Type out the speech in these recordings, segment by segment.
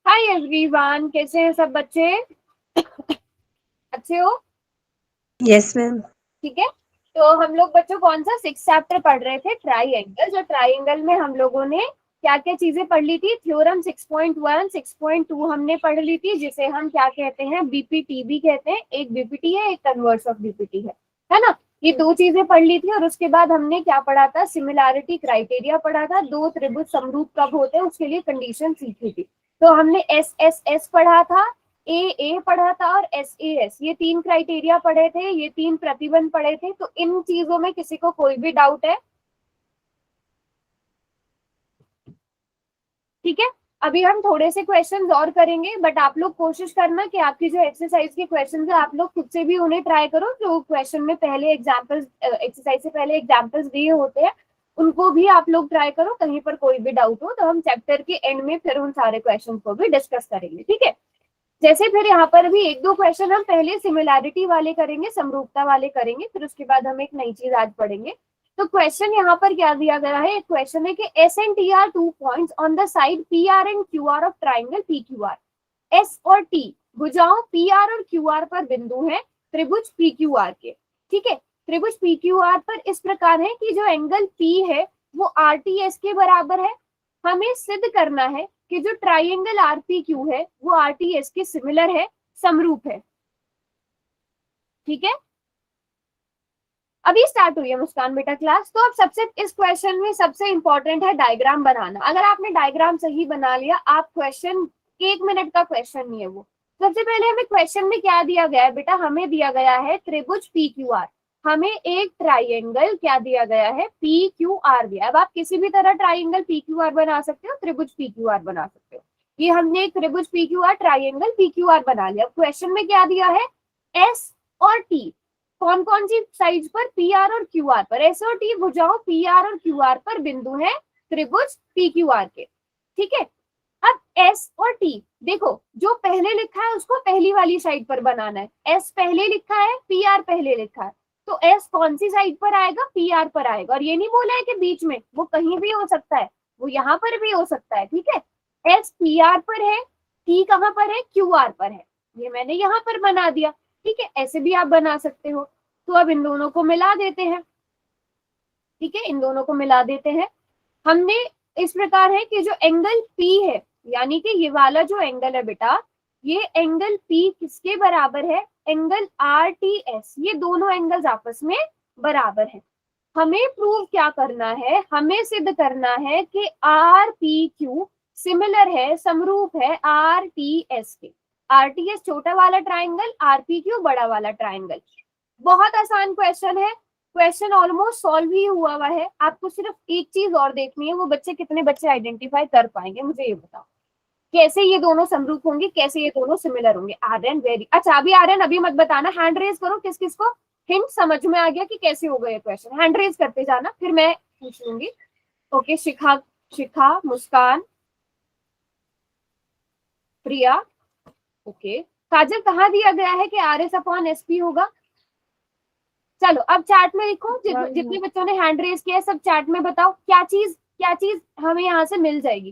Hi everyone, कैसे हैं सब बच्चे? अच्छे हो? Yes ma'am. ठीक है। तो हम लोग बच्चों कौन सा 6 चैप्टर पढ़ रहे थे? ट्राइंगल। जो ट्राइंगल में हम लोगों ने क्या क्या चीजें पढ़ ली थी? थ्योरम 6.1 6.2 हमने पढ़ ली थी, जिसे हम क्या कहते हैं? बीपीटी भी कहते हैं। एक बीपीटी है, एक कन्वर्स ऑफ बीपीटी है ना? ये दो चीजें पढ़ ली थी। और उसके बाद हमने क्या पढ़ा था? सिमिलैरिटी क्राइटेरिया पढ़ा था। दो त्रिभुज समरूप कब होते हैं उसके लिए कंडीशन सीखी थी। तो हमने एस एस एस पढ़ा था, ए पढ़ा था और एस ए एस, ये तीन क्राइटेरिया पढ़े थे, ये तीन प्रतिबंध पढ़े थे। तो इन चीजों में किसी को कोई भी डाउट है? ठीक है। अभी हम थोड़े से क्वेश्चंस और करेंगे, बट आप लोग कोशिश करना कि आपकी जो एक्सरसाइज के क्वेश्चंस है आप लोग खुद से भी उन्हें ट्राई करो। जो क्वेश्चन में पहले एग्जांपल्स, एक्सरसाइज से पहले एग्जांपल्स दिए होते हैं, उनको भी आप लोग ट्राई करो। कहीं पर कोई भी डाउट हो तो हम चैप्टर के एंड में फिर उन सारे क्वेश्चन को भी डिस्कस करेंगे। ठीक है। जैसे फिर यहाँ पर भी एक दो क्वेश्चन हम पहले सिमिलैरिटी वाले करेंगे, समरूपता वाले करेंगे, फिर उसके बाद हम एक नई चीज आज पढ़ेंगे। तो क्वेश्चन यहाँ पर क्या दिया गया है? एक क्वेश्चन है कि S and T R 2 points on the side P R and Q R of triangle P Q R. S और टी भुजाओं पी आर और क्यू आर पर बिंदु हैं त्रिभुज पी क्यू आर के। ठीक है। त्रिभुज पी क्यू आर पर इस प्रकार है कि जो एंगल पी है वो आर टी एस के बराबर है। हमें सिद्ध करना है कि जो ट्राइंगल आरपीक्यू है वो आरटीएस के सिमिलर है, समरूप है। ठीक है। अभी स्टार्ट हुई है मुस्कान बेटा क्लास। तो अब सबसे इस क्वेश्चन में सबसे इंपॉर्टेंट है डायग्राम बनाना। अगर आपने डायग्राम सही बना लिया, आप क्वेश्चन 1 मिनट का क्वेश्चन नहीं है वो। सबसे पहले हमें क्वेश्चन में क्या दिया गया है बेटा? हमें दिया गया है त्रिभुज पी क्यू आर। हमें एक ट्राइंगल क्या दिया गया है? पी क्यू आर दिया। अब आप किसी भी तरह ट्राइंगल पी क्यू आर बना सकते हो, त्रिभुज पी क्यू आर बना सकते हो। ये हमने एक त्रिभुज P Q R, triangle P Q R बना लिया। क्वेश्चन में क्या दिया है? एस और टी कौन कौन सी साइड्स पर? पी आर और क्यू आर पर। एस और टी भुजाओं पी आर और क्यू आर पर बिंदु है त्रिभुज पी क्यू आर के। ठीक है। अब एस और टी देखो, जो पहले लिखा है उसको पहली वाली साइड पर बनाना है। एस पहले लिखा है, पी आर पहले लिखा है, तो एस कौन सी साइड पर आएगा? पी आर पर आएगा। और ये नहीं बोला है कि बीच में, वो कहीं भी हो सकता है, वो यहाँ पर भी हो सकता है। ठीक है। एस पी आर पर है, टी कहाँ पर है? क्यू आर पर है। ये मैंने यहाँ पर बना दिया। ठीक है। ऐसे भी आप बना सकते हो। तो अब इन दोनों को मिला देते हैं। ठीक है, इन दोनों को मिला देते हैं। हमने इस प्रकार है कि जो एंगल P है, यानी कि ये वाला जो एंगल है बेटा, ये एंगल P किसके बराबर है? Angle RTS। ये दोनों एंगल्स आपस में बराबर हैं। हमें प्रूव क्या करना है? हमें सिद्ध करना है कि RPQ सिमिलर है, समरूप है RTS के। RTS छोटा वाला ट्राइंगल, RPQ बड़ा वाला ट्राइंगल। बहुत आसान क्वेश्चन है। क्वेश्चन ऑलमोस्ट सॉल्व ही हुआ है। आपको सिर्फ एक चीज और देखनी है, वो बच्चे कितने बच्चे आइडेंटिफाई कर पाएंगे मुझे ये बताओ। कैसे ये दोनों समरूप होंगे, कैसे ये दोनों सिमिलर होंगे? आर्यन वेरी अच्छा। अभी आर्यन अभी मत बताना, हैंड रेज करो। किस किस को हिंट समझ में आ गया कि कैसे हो गए क्वेश्चन? हैंड रेज करते जाना, फिर मैं पूछ लूंगी। ओके, शिखा, शिखा, मुस्कान, प्रिया। ओके, काजल, कहाँ दिया गया है कि R S upon S P होगा? चलो अब चैट में लिखो। जितने बच्चों ने हैंड रेज किया है सब चैट में बताओ क्या चीज हमें यहाँ से मिल जाएगी।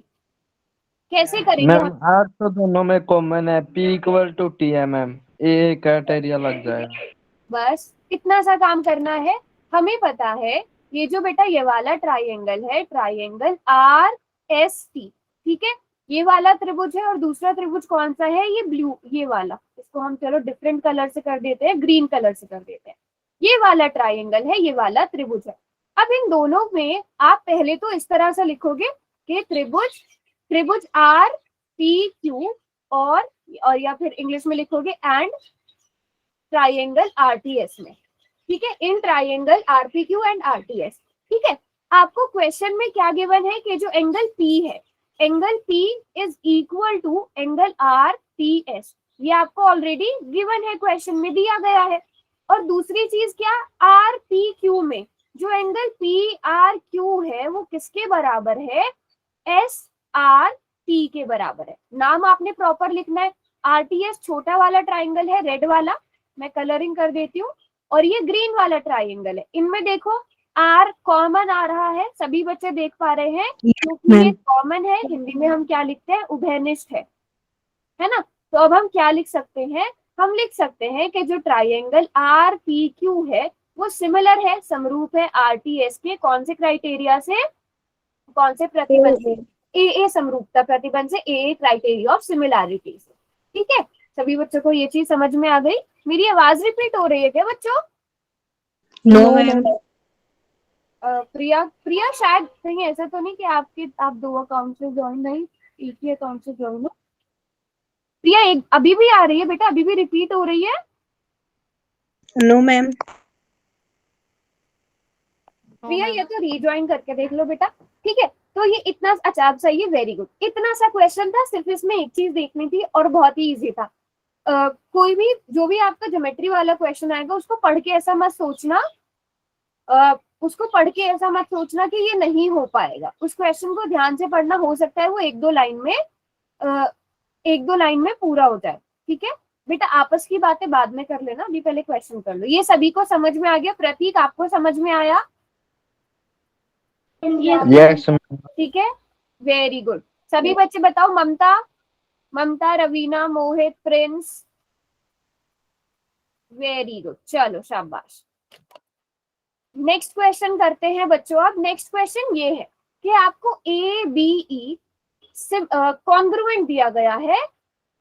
कैसे करेंगे मैम हम? आर तो दोनों में कॉमन है, P इक्वल टू टी है मैम, ए क्राइटेरिया लग जाएगा। बस इतना सा काम करना है। हमें पता है ये जो बेटा ये वाला ट्राइंगल है, ट्राइंगल आर एस टी। ठीक है। ये वाला त्रिभुज है और दूसरा त्रिभुज कौन सा है? ये ब्लू, ये वाला। इसको हम चलो डिफरेंट कलर से कर देते हैं, ग्रीन कलर से कर देते हैं। ये वाला ट्राइंगल है, ये वाला त्रिभुज है। अब इन दोनों में आप पहले तो इस तरह से लिखोगे कि त्रिभुज, त्रिभुज आर पी क्यू, और या फिर इंग्लिश में लिखोगे एंड ट्राइंगल आरटीएस में। ठीक है। In triangle RPQ and RTS. ठीक है। आपको क्वेश्चन में क्या गिवन है कि जो एंगल पी है, angle P is equal to angle RTS. ये आपको ऑलरेडी गिवन है, क्वेश्चन में दिया गया है। और दूसरी चीज क्या? आर पी क्यू में जो एंगल पी आर क्यू है वो किसके बराबर है? एस आर टी के बराबर है। नाम आपने प्रॉपर लिखना है। आरटीएस छोटा वाला ट्राइंगल है, रेड वाला, मैं कलरिंग कर देती हूँ, और ये ग्रीन वाला ट्राइंगल है। इनमें देखो आर कॉमन आ रहा है, सभी बच्चे देख पा रहे हैं, क्योंकि ये मैम। कॉमन है। हिंदी में हम क्या लिखते हैं, उभयनिष्ठ है ना। तो अब हम क्या लिख सकते हैं, हम लिख सकते हैं कि जो ट्राइंगल आर पी क्यू है वो सिमिलर है, समरूप है आरटीएस के कौन से क्राइटेरिया से, कौन से प्रतिबंध से, ए समरूपता प्रतिबंध से, ए क्राइटेरिया ऑफ सिमिलैरिटी से। ठीक है, सभी बच्चों को ये चीज समझ में आ गई। मेरी आवाज रिपीट हो रही है क्या बच्चों? No ma'am. प्रिया, प्रिया शायद कहीं ऐसा तो नहीं कि आप दो अकाउंट से ज्वाइन, नहीं एक ही अकाउंट से ज्वाइन हो। प्रिया एक अभी भी आ रही है बेटा, अभी भी रिपीट हो रही है? No ma'am. प्रिया ये तो रीज्वाइन करके देख लो बेटा। ठीक है, तो ये इतना अच्छा, आप सही है, वेरी गुड। इतना सा क्वेश्चन था, सिर्फ इसमें एक चीज देखनी थी और बहुत ही इजी था। कोई भी जो भी आपका ज्योमेट्री वाला क्वेश्चन आएगा उसको पढ़ के ऐसा मत सोचना, उसको पढ़ के ऐसा मत सोचना कि ये नहीं हो पाएगा। उस क्वेश्चन को ध्यान से पढ़ना, हो सकता है वो एक दो लाइन में पूरा हो जाए। ठीक है बेटा, आपस की बातें बाद में कर लेना, अभी पहले क्वेश्चन कर लो। ये सभी को समझ में आ गया? प्रतीक आपको समझ में आया? Yes ma'am. ठीक है, वेरी गुड। सभी बच्चे बताओ, ममता, ममता, रवीना, मोहित, प्रिंस, वेरी गुड, चलो शाबाश। नेक्स्ट क्वेश्चन करते हैं बच्चों। अब नेक्स्ट क्वेश्चन ये है कि आपको ए बी ई कॉन्ग्रुएंट दिया गया है,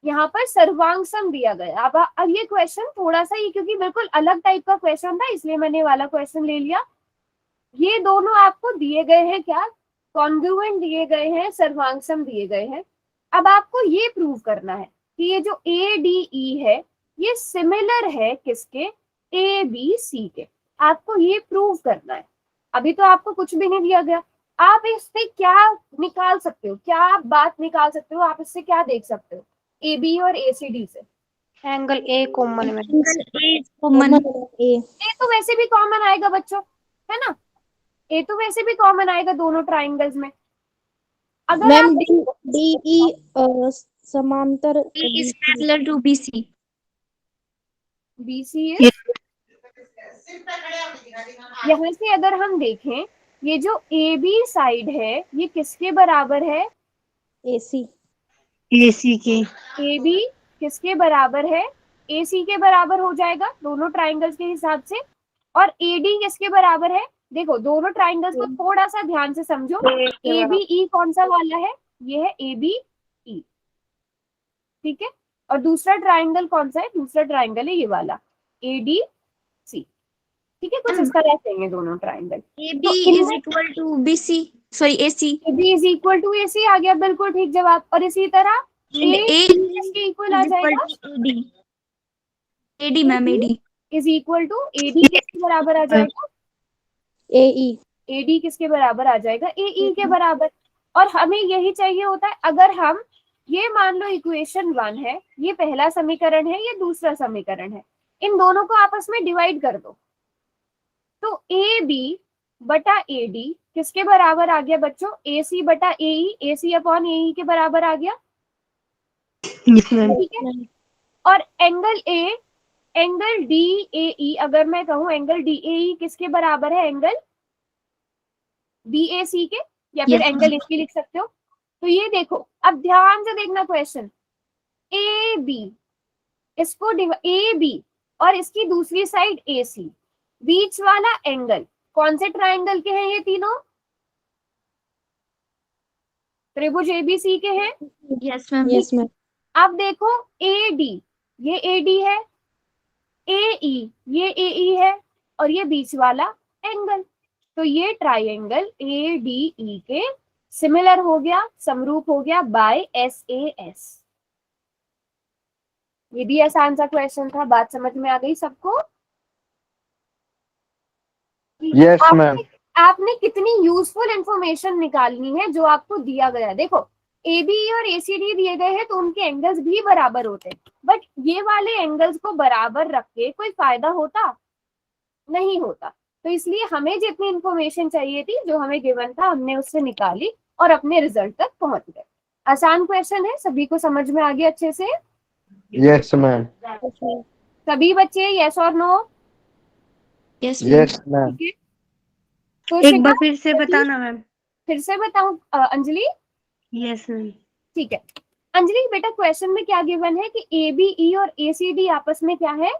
यहाँ पर सर्वांग सम दिया गया। अब ये क्वेश्चन थोड़ा सा, ये क्योंकि बिल्कुल अलग टाइप का क्वेश्चन था इसलिए मैंने वाला क्वेश्चन ले लिया। ये दोनों आपको दिए गए हैं क्या, कॉन्ग्रुएंट दिए गए हैं, सर्वांग सम दिए गए हैं। अब आपको ये प्रूव करना है कि ये जो ए डी ई है ये सिमिलर है किसके, ए बी सी के। आपको ये प्रूव करना है। अभी तो आपको कुछ भी नहीं दिया गया, आप इससे क्या निकाल सकते हो, क्या आप बात निकाल सकते हो, आप इससे क्या देख सकते हो ए बी और ए सी डी से? एंगल ए कॉमन में, कॉमन ए। ए तो वैसे भी कॉमन आएगा बच्चों, है ना, ए तो वैसे भी कॉमन आएगा दोनों ट्राइंगल्स में। अगर मैम आप डी ई समांतर is parallel to BC. BC है, यहाँ से अगर हम देखें ये जो ए बी साइड है ये किसके बराबर है, एसी एसी के। ए बी किसके बराबर है, ए सी के बराबर हो जाएगा दोनों ट्राइंगल्स के हिसाब से। और ए डी किसके बराबर है, देखो दोनों ट्राइंगल्स को थोड़ा सा ध्यान से समझो। ए बी ई कौन सा वाला है, ये है ए बी ई, ठीक है। और दूसरा ट्राइंगल कौन सा है, दूसरा ट्राइंगल है ये वाला ए डी सी, ठीक है। कुछ इस तरह से हैं दोनों triangle. A B is equal to BC, sorry AC, A B is equal to A C आ गया, बिल्कुल ठीक जवाब। और इसी तरह एंड ए किसके इक्वल आ इज इक्वल जाएगा, to AD, AD ma'am, AD is equal to A D किसके बराबर आ जाएगा, ए ई ए डी किसके बराबर आ जाएगा, ए ई के बराबर। और हमें यही चाहिए होता है। अगर हम ये मान लो इक्वेशन 1 है, ये पहला समीकरण है, ये दूसरा समीकरण है, इन दोनों को आपस में डिवाइड कर दो तो ए बी बटा ए डी किसके बराबर आ गया बच्चों, ए सी बटा ए ई, ए सी अपॉन ए ई के बराबर आ गया, यस मैम। ठीक है। और angle A, angle D A E, अगर मैं कहूं एंगल डी ए ई किसके बराबर है, एंगल बी ए सी के, या फिर Yes, एंगल इसकी लिख सकते हो। तो ये देखो, अब ध्यान से देखना क्वेश्चन, ए बी, इसको ए बी और इसकी दूसरी साइड ए सी, बीच वाला एंगल कौन से ट्राइंगल के हैं, ये तीनों त्रिभुज एबीसी के हैं। यस मैम, यस मैम अब देखो ए डी, ये ए डी है, ए ई ये ए ई है, और ये बीच वाला एंगल, तो ये ट्राइंगल ए डी ई के सिमिलर हो गया, समरूप हो गया बाय एस ए एस। ये भी आसान सा क्वेश्चन था, बात समझ में आ गई सबको? Yes ma'am. आपने कितनी यूजफुल इंफॉर्मेशन निकालनी है जो आपको दिया गया। देखो ए बी और ए सी डी दिए गए हैं तो उनके एंगल्स भी बराबर होते हैं, बट ये वाले एंगल्स को बराबर रख के कोई फायदा होता नहीं होता। तो इसलिए हमें जितनी इंफॉर्मेशन चाहिए थी, जो हमें गिवन था, हमने उससे निकाली और अपने रिजल्ट तक पहुंच गए। आसान क्वेश्चन है, सभी को समझ में आ गया अच्छे से? Yes ma'am. सभी बच्चे यस और नो? Yes yes ma'am. ठीक है, तो एक बार शिखा, फिर से बताना मैम। फिर से बताऊं अंजलि? Yes ma'am. ठीक है अंजलि, बेटा क्वेश्चन में क्या गिवन है कि ए बी ई और ए सी डी आपस में क्या है?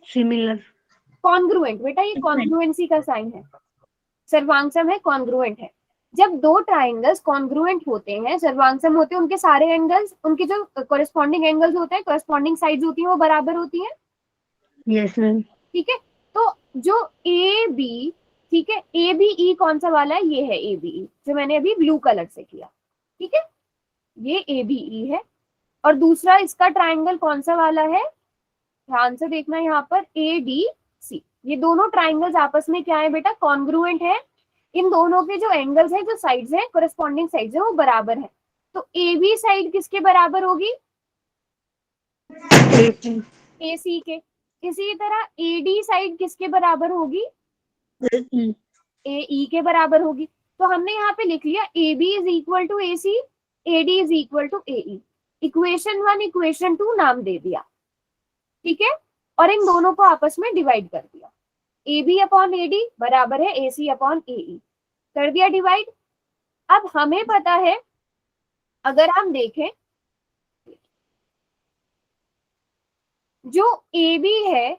सिमिलर। कॉन्ग्रुएंट। बेटा ये कॉन्ग्रुएंसी का साइन है, सर्वांगसम है, कॉन्ग्रुएंट है। जब दो ट्राइंगल्स कॉन्ग्रुएंट होते हैं, सर्वांगसम होते हैं, उनके सारे एंगल्स, उनके जो कॉरेस्पॉन्डिंग एंगल्स होते हैं, कॉरेस्पॉन्डिंग साइड्स होती हैं, वो बराबर होती हैं। Yes ma'am. ठीक है, तो जो ए बी, ठीक है, ए बी ई कौन सा वाला है? ये है ए बी ई, जो मैंने अभी ब्लू कलर से किया। ठीक है, ये ए बी ई है। और दूसरा इसका ट्राइंगल कौन सा वाला है? ध्यान से देखना यहाँ पर, ए डी सी। ये दोनों ट्राइंगल्स आपस में क्या है बेटा? कॉन्ग्रुएंट है। इन दोनों के जो एंगल्स है, जो साइड्स है, कोरेस्पॉन्डिंग साइड्स है, वो बराबर है। तो ए बी साइड किसके बराबर होगी? ए सी के। इसी तरह ए डी साइड किसके बराबर होगी? ए ई के बराबर होगी। तो हमने यहाँ पे लिख लिया A B is equal to A C, A D is equal to A E. Equation 1 equation 2 नाम दे दिया। ठीक है, और इन दोनों को आपस में डिवाइड कर दिया। A B upon A D बराबर है ए सी अपॉन ए ई, कर दिया डिवाइड। अब हमें पता है, अगर हम देखें, जो ए बी है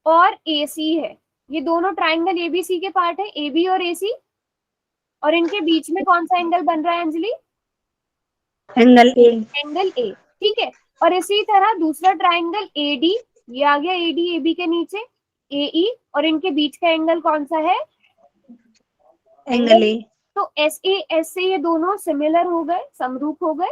और ए सी है, ये दोनों ट्राइंगल ए बी सी के पार्ट है, ए बी और ए सी। और इनके बीच में कौन सा एंगल बन रहा है Anjali? Angle A. Angle A. ठीक है, और इसी तरह दूसरा ट्राइंगल ए डी, ये आ गया ए डी ए बी के नीचे, ए ई, और इनके बीच का एंगल कौन सा है? Angle A. तो एस ए एस से ये दोनों सिमिलर हो गए, समरूप हो गए।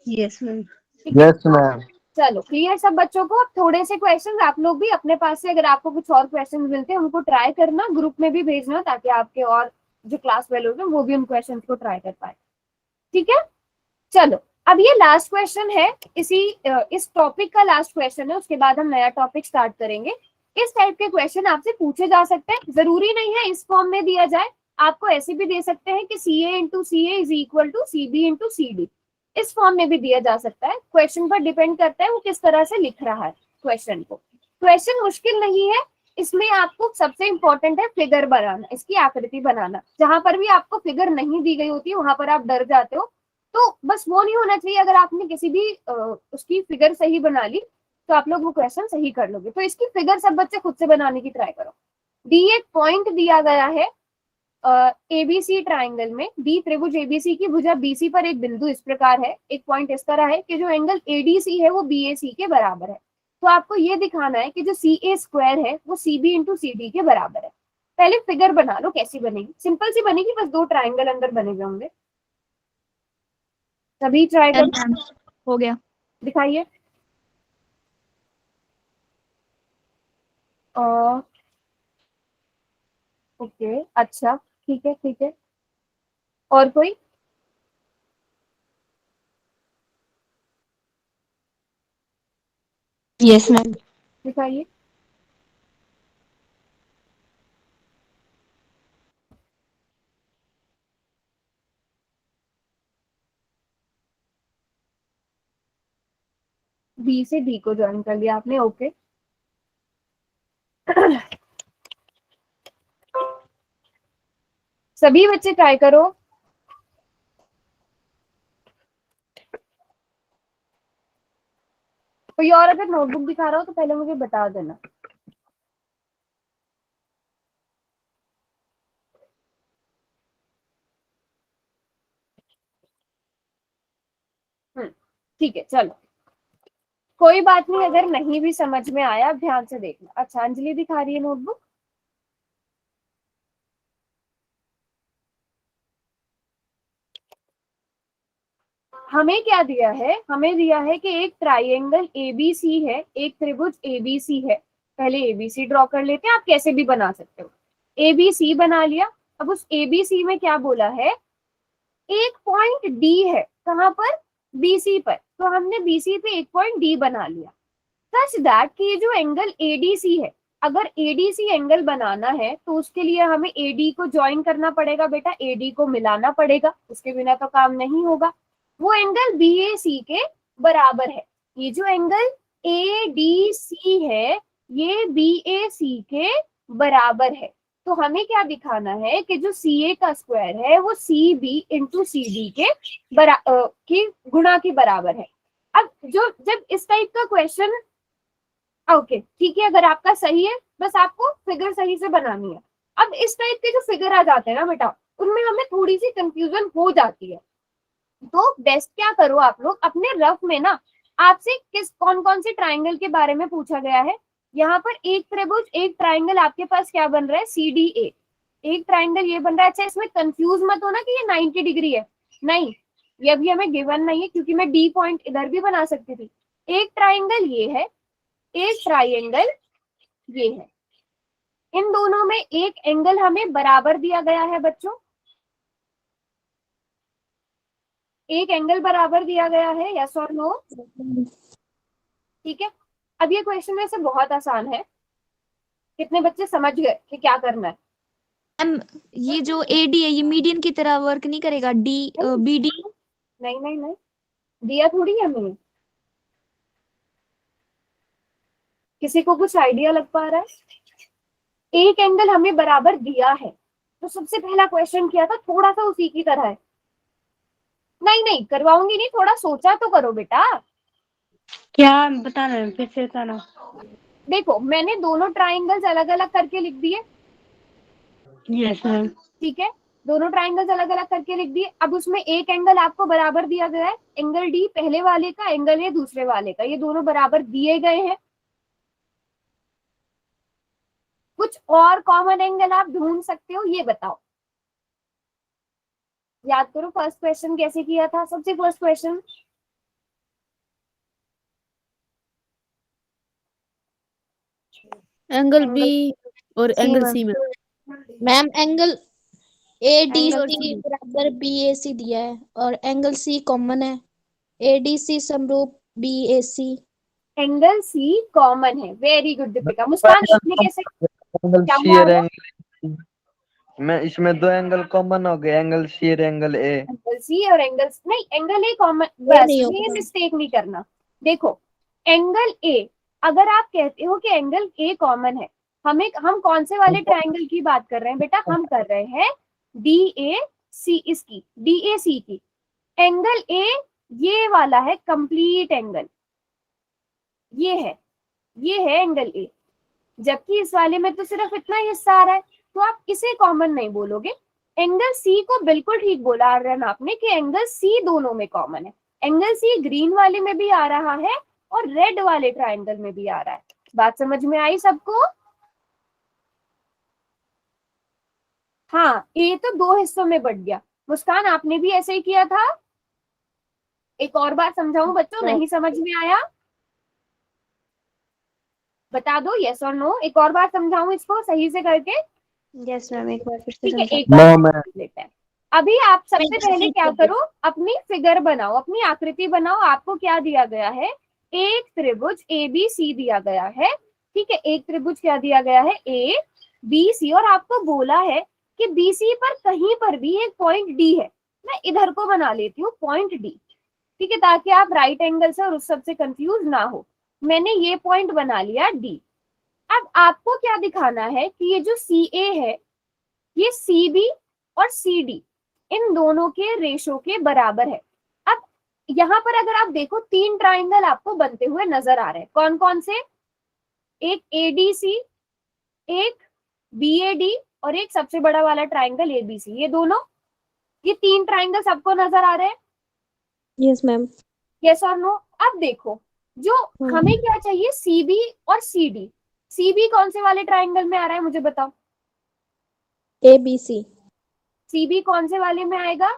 Yes ma'am. Yes ma'am. चलो क्लियर सब बच्चों को? अब थोड़े से क्वेश्चंस आप लोग भी अपने पास से, अगर आपको कुछ और क्वेश्चंस मिलते हैं उनको ट्राई करना, ग्रुप में भी भेजना, ताकि आपके और जो क्लास फेलोज हैं वो भी उन क्वेश्चंस को ट्राई कर पाए। ठीक है, चलो अब ये लास्ट क्वेश्चन है, इस टॉपिक का लास्ट क्वेश्चन है, उसके बाद हम नया टॉपिक स्टार्ट करेंगे। इस टाइप के क्वेश्चन आपसे पूछे जा सकते हैं, जरूरी नहीं है इस फॉर्म में दिया जाए, आपको ऐसे भी दे सकते हैं कि C A into C A is equal to C B into C D, इस फॉर्म में भी दिया जा सकता है। क्वेश्चन पर डिपेंड करता है वो किस तरह से लिख रहा है क्वेश्चन को। क्वेश्चन मुश्किल नहीं है, इसमें आपको सबसे इंपॉर्टेंट है फिगर बनाना, इसकी आकृति बनाना। जहां पर भी आपको फिगर नहीं दी गई होती है वहां पर आप डर जाते हो, तो बस वो नहीं होना चाहिए। अगर आपने किसी भी उसकी फिगर सही बना ली तो आप लोग वो क्वेश्चन सही कर लोगे। तो इसकी फिगर सब बच्चे खुद से बनाने की ट्राई करो। डी एक पॉइंट दिया गया है एबीसी ट्राइंगल में, डी त्रिभुज एबीसी की भुजा बीसी पर एक बिंदु इस प्रकार है, एक पॉइंट इस तरह है कि जो एंगल एडीसी है वो बीएसी के बराबर है। तो आपको ये दिखाना है कि जो सी ए स्क्वायर है वो C B into C D के बराबर है। पहले फिगर बना लो, कैसी बनेगी? सिंपल सी बनेगी, बस दो ट्राइंगल अंदर बने हुए होंगे। सभी ट्राई कर, हो गया। दिखाइए। ओके, अच्छा, ठीक है ठीक है। और कोई? Yes ma'am. दिखाइए। बी से डी को ज्वाइन कर लिया आपने, ओके। सभी बच्चे ट्राई करो। कोई और अगर नोटबुक दिखा रहा हो तो पहले मुझे बता देना। ठीक है, चलो कोई बात नहीं, अगर नहीं भी समझ में आया ध्यान से देखना। अच्छा, अंजलि दिखा रही है नोटबुक। हमें क्या दिया है? हमें दिया है कि एक ट्राइंगल एबीसी है, एक त्रिभुज एबीसी है। पहले एबीसी ड्रॉ कर लेते हैं, आप कैसे भी बना सकते हो। एबीसी बना लिया। अब उस एबीसी में क्या बोला है? एक पॉइंट डी है, कहां पर? बीसी पर। तो हमने बीसी पे एक पॉइंट डी बना लिया, सच दैट कि ये जो एंगल एडीसी है, अगर एडीसी एंगल बनाना है तो उसके लिए हमें एडी को ज्वाइन करना पड़ेगा बेटा, एडी को मिलाना पड़ेगा, उसके बिना तो काम नहीं होगा। वो एंगल बीएसी के बराबर है। ये जो एंगल एडीसी है ये बीएसी के बराबर है। तो हमें क्या दिखाना है कि जो CA का स्क्वायर है वो CB इंटू CD के गुणा के बराबर है। अब जब इस टाइप का क्वेश्चन, ओके ठीक है, अगर आपका सही है बस आपको फिगर सही से बनानी है। अब इस टाइप के जो फिगर आ जाते हैं ना बेटा, उनमें हमें थोड़ी सी कंफ्यूजन हो जाती है। तो बेस्ट क्या करो आप लोग अपने रफ में ना, आपसे कौन कौन से ट्राइंगल के बारे में पूछा गया है। यहाँ पर एक त्रिभुज, एक ट्राइंगल आपके पास क्या बन रहा है, CDA, एक ट्राइंगल ये बन रहा है। अच्छा इसमें कंफ्यूज मत होना कि ये 90 डिग्री है, नहीं, ये अभी हमें गिवन नहीं है, क्योंकि मैं D पॉइंट इधर भी बना सकती थी। एक ट्राइंगल ये है, एक ट्राइंगल ये है, इन दोनों में एक एंगल हमें बराबर दिया गया है बच्चों, एक एंगल बराबर दिया गया है, यस और नो। ठीक है, अब ये क्वेश्चन वैसे बहुत आसान है, कितने बच्चे समझ गए कि क्या करना है। मैम ये जो AD है ये मीडियन की तरह वर्क नहीं करेगा, BD। नहीं नहीं नहीं, दिया थोड़ी है हमें, किसी को कुछ आइडिया लग पा रहा है। एक एंगल हमें बराबर दिया है, तो सबसे पहला क्वेश्चन किया था थोड़ा सा उसी की तरह है। नहीं नहीं करवाऊंगी नहीं, थोड़ा सोचा तो करो बेटा। क्या बता रहे हैं, फिर से बताना। देखो मैंने दोनों ट्राइंगल्स अलग अलग करके लिख दिए, यस मैम। ठीक है, दोनों ट्राइंगल्स अलग अलग करके लिख दिए। अब उसमें एक एंगल आपको बराबर दिया गया है, एंगल D पहले वाले का, एंगल A दूसरे वाले का, ये दोनों बराबर दिए गए हैं। कुछ और कॉमन एंगल आप ढूंढ सकते हो, ये बताओ। याद करो फर्स्ट क्वेश्चन कैसे किया था, सबसे फर्स्ट क्वेश्चन। एंगल बी और एंगल मैम। सी में। Ma'am angle ADC angle C. बराबर BAC दिया है और एंगल C कॉमन है, ADC समरूप BAC। एंगल C कॉमन है, वेरी गुड दीपिका। मुस्कान इसमें कैसे, एंगल क्या हुआ शेयर होगा? एंगल में, इसमें दो एंगल कॉमन हो गए, angle shear angle A। Angle C और एंगल नहीं, एंगल A कॉमन, ये बस नहीं ये होगा। मिस्टेक नहीं करना। देखो एंगल A, अगर आप कहते हो कि एंगल A कॉमन है, हम कौन से वाले ट्राइंगल की बात कर रहे हैं बेटा, हम कर रहे हैं DAC, इसकी DAC की। एंगल A ये वाला है कंप्लीट एंगल, ये है एंगल A, जबकि इस वाले में तो सिर्फ इतना हिस्सा आ रहा है, तो आप इसे कॉमन नहीं बोलोगे। एंगल C को बिल्कुल ठीक बोला आर्यन आपने कि एंगल C दोनों में कॉमन है। एंगल C ग्रीन वाले में भी आ रहा है और रेड वाले ट्राइंगल में भी आ रहा है। बात समझ में आई सबको? हाँ, A तो दो हिस्सों में बट गया। मुस्कान आपने भी ऐसे ही किया था। एक और बार समझाऊं बच्चों, नहीं समझ में आया बता दो यस और नो। एक और बार समझाऊं इसको सही से करके? यस मैम, एक बार फिर से ठीक है, समझा। एक बार नो मैम। लेते हैं। अभी आप सबसे पहले क्या करो, अपनी फिगर बनाओ, अपनी आकृति बनाओ। आपको क्या दिया गया है, एक त्रिभुज ABC दिया गया है, ठीक है, एक त्रिभुज क्या दिया गया है, ABC, और आपको बोला है कि BC पर कहीं पर भी एक पॉइंट D है। मैं इधर को बना लेती हूँ पॉइंट D, ठीक है, ताकि आप राइट एंगल से और उस सब से कंफ्यूज ना हो। मैंने ये पॉइंट बना लिया D। अब आपको क्या दिखाना है कि ये जो CA है, ये CB और CD इन दोनों के रेशो के बराबर है। अब यहाँ पर अगर आप देखो, तीन ट्राइंगल आपको बनते हुए नजर आ रहे हैं। कौन कौन से, एक ADC, एक BAD और एक सबसे बड़ा वाला ट्राइंगल ABC। ये दोनों, ये तीन ट्राइंगल सबको नजर आ रहे हैं, यस मैम। यस और नो। अब देखो, जो हमें क्या चाहिए, CB और CD। CB कौन से वाले ट्राइंगल में आ रहा है मुझे बताओ? ABC। CB कौन से वाले में आएगा?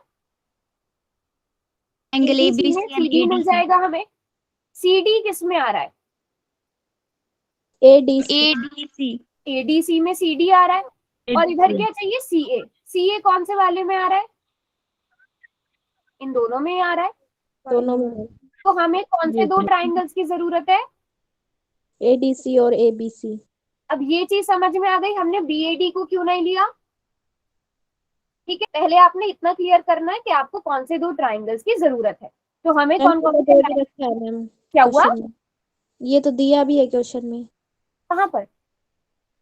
एंगल ABC ABC में एंड CD मिल ADC। जाएगा हमें। CD किस में आ रहा है? ADC। ADC। ADC में CD आ रहा है। और इधर क्या चाहिए, CA। CA कौन से वाले में आ रहा है? इन दोनों में आ रहा है। दोनों में। तो हमें कौन से दो ट्राइंगल्स की जरूरत है? ADC और ABC। अब ये चीज समझ में आ गई, हमने BAD को क्यों नहीं लिया? ठीक है, पहले आपने इतना क्लियर करना है कि आपको कौन से दो ट्राइंगल्स की जरूरत है। तो हमें कौन कौन से, रखा है मैम। क्या हुआ, ये तो दिया भी है क्वेश्चन में। कहाँ पर?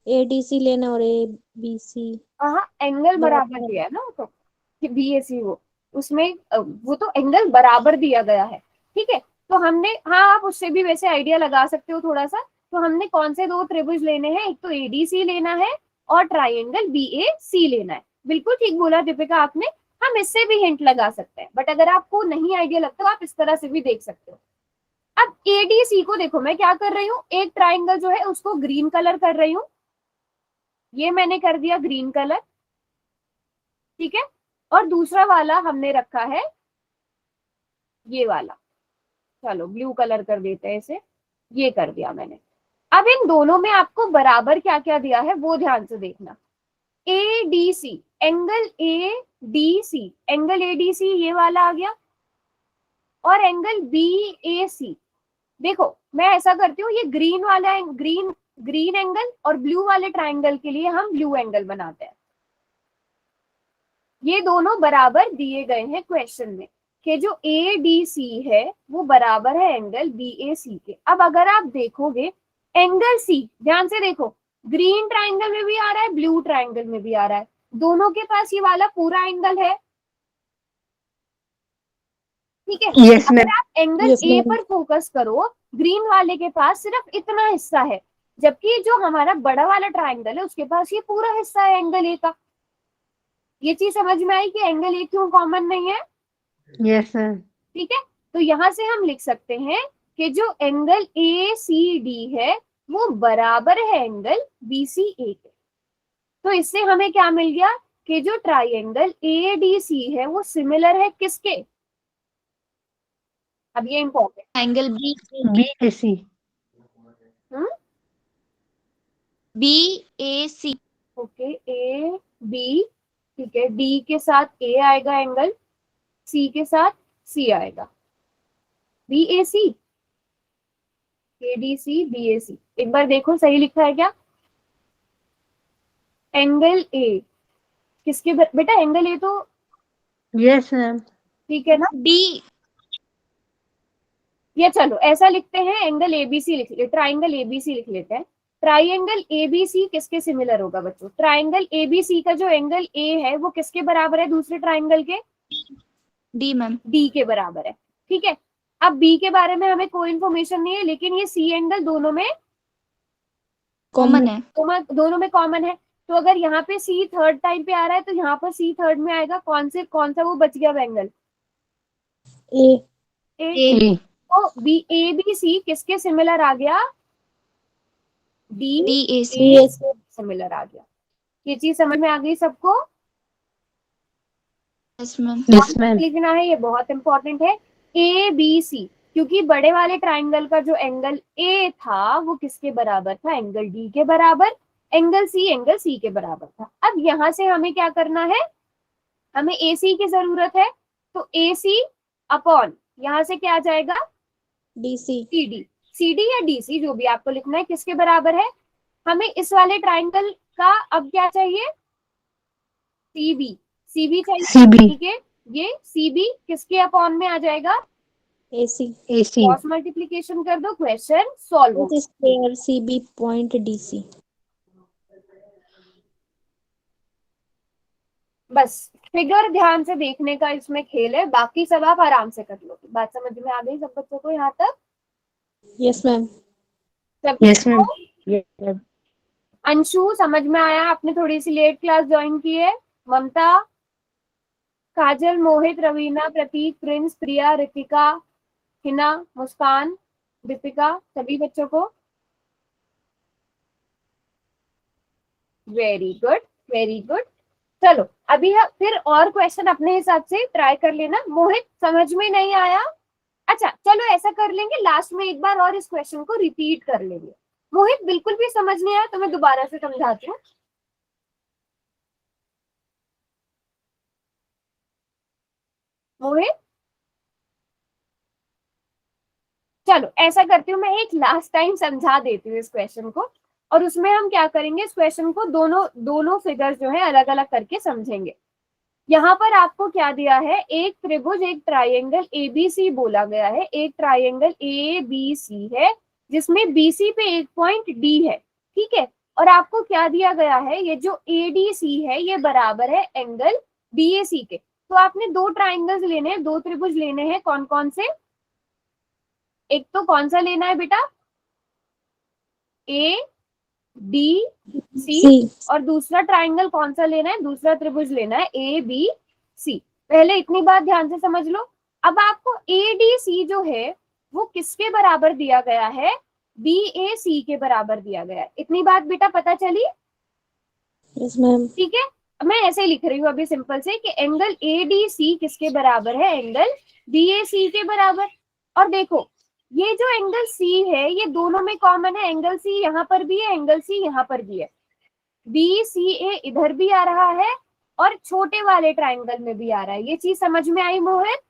ADC लेना और ABC हाँ एंगल बराबर दिया है ना वो तो, कि BAC हो उसमें वो तो एंगल बराबर दिया गया है, ठीक है। तो हमने, हाँ आप उससे भी वैसे आइडिया लगा सकते हो थोड़ा सा। तो हमने कौन से दो त्रिभुज लेने हैं, एक तो ADC लेना है और ट्राइंगल BAC लेना है। बिल्कुल ठीक बोला दीपिका आपने, हम इससे भी हिंट लगा सकते हैं, बट अगर आपको नहीं आइडिया लगता तो आप इस तरह से भी देख सकते हो। अब ADC को देखो मैं क्या कर रही हूँ, एक ट्राइंगल जो है उसको ग्रीन कलर कर रही हूँ, ये मैंने कर दिया ग्रीन कलर, ठीक है। और दूसरा वाला हमने रखा है ये वाला, चलो ब्लू कलर कर देते हैं इसे, ये कर दिया मैंने। अब इन दोनों में आपको बराबर क्या क्या दिया है वो ध्यान से देखना। ADC angle ADC, angle ADC ये वाला आ गया, और एंगल BAC, देखो मैं ऐसा करती हूँ, ये ग्रीन वाला ग्रीन एंगल और ब्लू वाले ट्राइंगल के लिए हम ब्लू एंगल बनाते हैं। ये दोनों बराबर दिए गए हैं क्वेश्चन में कि जो ADC है वो बराबर है एंगल BAC के। अब अगर आप देखोगे एंगल C, ध्यान से देखो, ग्रीन ट्राइंगल में भी आ रहा है, ब्लू ट्राइंगल में भी आ रहा है, दोनों के पास ये वाला पूरा एंगल है, ठीक है। Yes ma'am. अगर आप एंगल Yes, A ma'am. पर फोकस करो, ग्रीन वाले के पास सिर्फ इतना हिस्सा है, जबकि जो हमारा बड़ा वाला ट्राइंगल है उसके पास ये पूरा हिस्सा है एंगल A का। ये चीज समझ में आई कि एंगल A क्यों कॉमन नहीं है, यस मैम। ठीक है। तो यहां से हम लिख सकते हैं कि जो एंगल ACD है वो बराबर है एंगल BCA के। तो इससे हमें क्या मिल गया कि जो ट्राइंगल ADC है वो सिमिलर है किसके, अब ये important, angle BAC। BAC। Okay AB, ठीक है, D के साथ A आएगा एंगल, C के साथ C आएगा, BAC, ADC BAC। एक बार देखो सही लिखा है क्या, एंगल A किसके बेटा, एंगल A तो यस मैम। ठीक है ना, D। ये चलो ऐसा लिखते हैं, एंगल ABC लिख ले, ट्राइंगल ABC लिख लेते हैं। ट्राइंगल ABC किसके सिमिलर होगा बच्चों, ट्राइंगल ABC का जो एंगल A है वो किसके बराबर है, दूसरे ट्राइंगल के D मैम। D के बराबर है, ठीक है। अब B के बारे में हमें कोई इंफॉर्मेशन नहीं है, लेकिन ये C एंगल दोनों में कॉमन है। दोनों में कॉमन है। तो अगर यहाँ पे C थर्ड टाइम पे आ रहा है तो यहाँ पर C थर्ड में आएगा, कौन सा वो बच गया एंगल A. A। तो ABC किसके सिमिलर आ गया, DAC। DAC सिमिलर आ गया। ये चीज समझ में आ गई सबको, यस मैम। Yes ma'am. लिखना है, ये बहुत इंपॉर्टेंट है। ABC, क्योंकि बड़े वाले ट्राइंगल का जो एंगल A था वो किसके बराबर था, एंगल D के बराबर, एंगल C के बराबर था। अब यहाँ से हमें क्या करना है, हमें AC की जरूरत है, तो AC अपॉन यहाँ से क्या आ जाएगा, DC. CD या DC जो भी आपको लिखना है किसके बराबर है। हमें इस वाले ट्राइंगल का अब क्या चाहिए, CB चाहिए, CB। ठीक है। ये CB किसके अपॉन में आ जाएगा, AC. क्रॉस मल्टीप्लीकेशन कर दो, क्वेश्चन सॉल्व हो। This is square CB point DC. बस फिगर ध्यान से देखने का इसमें खेल है, बाकी सब आप आराम से कर लो। बात समझ में आ गई सब बच्चों को यहाँ तक, Yes, ma'am. सब यस मैम। को? अंशु समझ में आया, आपने थोड़ी सी लेट क्लास ज्वाइन की है। ममता, काजल, मोहित, रवीना, प्रतीक, प्रिंस, प्रिया, रितिका, हिना, मुस्कान, दीपिका, सभी बच्चों को वेरी गुड, वेरी गुड। चलो अभी फिर और क्वेश्चन अपने हिसाब से ट्राई कर लेना। मोहित समझ में नहीं आया, अच्छा चलो ऐसा कर लेंगे, लास्ट में एक बार और इस क्वेश्चन को रिपीट कर लेंगे। मोहित बिल्कुल भी समझ नहीं आया तो मैं दोबारा से समझाती हूँ। मोहित चलो ऐसा करती हूँ, मैं एक लास्ट टाइम समझा देती हूँ इस क्वेश्चन को, और उसमें हम क्या करेंगे, इस क्वेश्चन को दोनों फिगर जो है अलग अलग करके समझेंगे। यहाँ पर आपको क्या दिया है, एक त्रिभुज, एक ट्राइंगल ABC बोला गया है, एक ट्राइंगल ABC है जिसमें BC पे एक पॉइंट D है, ठीक है। और आपको क्या दिया गया है, ये जो ADC है ये बराबर है एंगल BAC के। तो आपने दो ट्राइंगल्स लेने हैं, दो त्रिभुज लेने हैं, कौन कौन से? एक तो कौन सा लेना है बेटा, ADC, और दूसरा ट्राइंगल कौन सा लेना है, दूसरा त्रिभुज लेना है ABC। पहले इतनी बात ध्यान से समझ लो। अब आपको ADC जो है वो किसके बराबर दिया गया है, BAC के बराबर दिया गया है। इतनी बात बेटा पता चली? Yes ma'am. ठीक है, मैं ऐसे ही लिख रही हूँ अभी सिंपल से कि एंगल ADC किसके बराबर है, एंगल BAC के बराबर। और देखो ये जो एंगल C है ये दोनों में कॉमन है, एंगल C यहाँ पर भी है, एंगल C यहाँ पर भी है, BCA इधर भी आ रहा है और छोटे वाले ट्राइंगल में भी आ रहा है। ये चीज समझ में आई मोहित?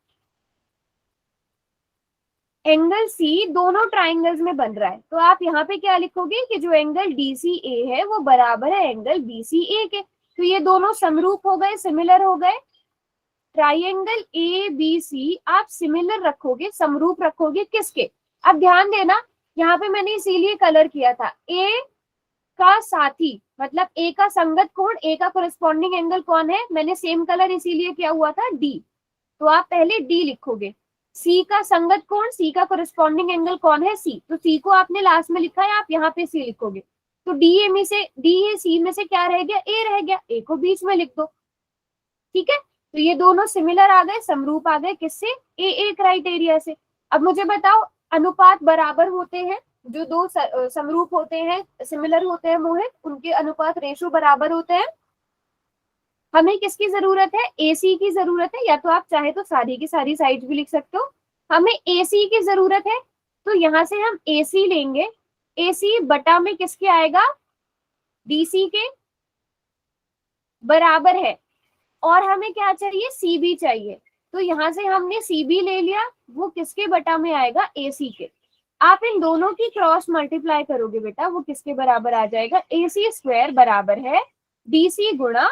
एंगल C दोनों ट्राइंगल्स में बन रहा है, तो आप यहाँ पे क्या लिखोगे कि जो एंगल DCA है वो बराबर है एंगल BCA के। तो ये दोनों समरूप हो गए, सिमिलर हो गए। ट्राइंगल ABC आप सिमिलर रखोगे, समरूप रखोगे किसके? अब ध्यान देना, यहाँ पे मैंने इसीलिए कलर किया था, A का साथी मतलब A का संगत कोण, A का कोरेस्पॉन्डिंग एंगल कौन है, मैंने सेम कलर इसीलिए किया हुआ था D। तो आप पहले D लिखोगे। C का संगत कोण, C का कोरेस्पॉन्डिंग एंगल कौन है, C। तो C को आपने लास्ट में लिखा है, आप यहाँ पे C लिखोगे। तो DAC में से क्या रह गया, A रह गया, A को बीच में लिख दो। ठीक है, तो ये दोनों सिमिलर आ गए, समरूप आ गए, किससे? AA क्राइटेरिया से। अब मुझे बताओ अनुपात बराबर होते हैं, जो दो समरूप होते हैं, सिमिलर होते हैं मोहित, उनके अनुपात रेशो बराबर होते हैं। हमें किसकी जरूरत है, AC की जरूरत है, या तो आप चाहे तो सारी की सारी साइड भी लिख सकते हो। हमें AC की जरूरत है, तो यहाँ से हम AC लेंगे, AC बटा में किसके आएगा, DC के बराबर है। और हमें क्या चाहिए, CB चाहिए, तो यहाँ से हमने CB ले लिया, वो किसके बटा में आएगा, AC के। आप इन दोनों की क्रॉस मल्टीप्लाई करोगे बेटा, वो किसके बराबर आ जाएगा, AC स्क्वायर बराबर है DC गुणा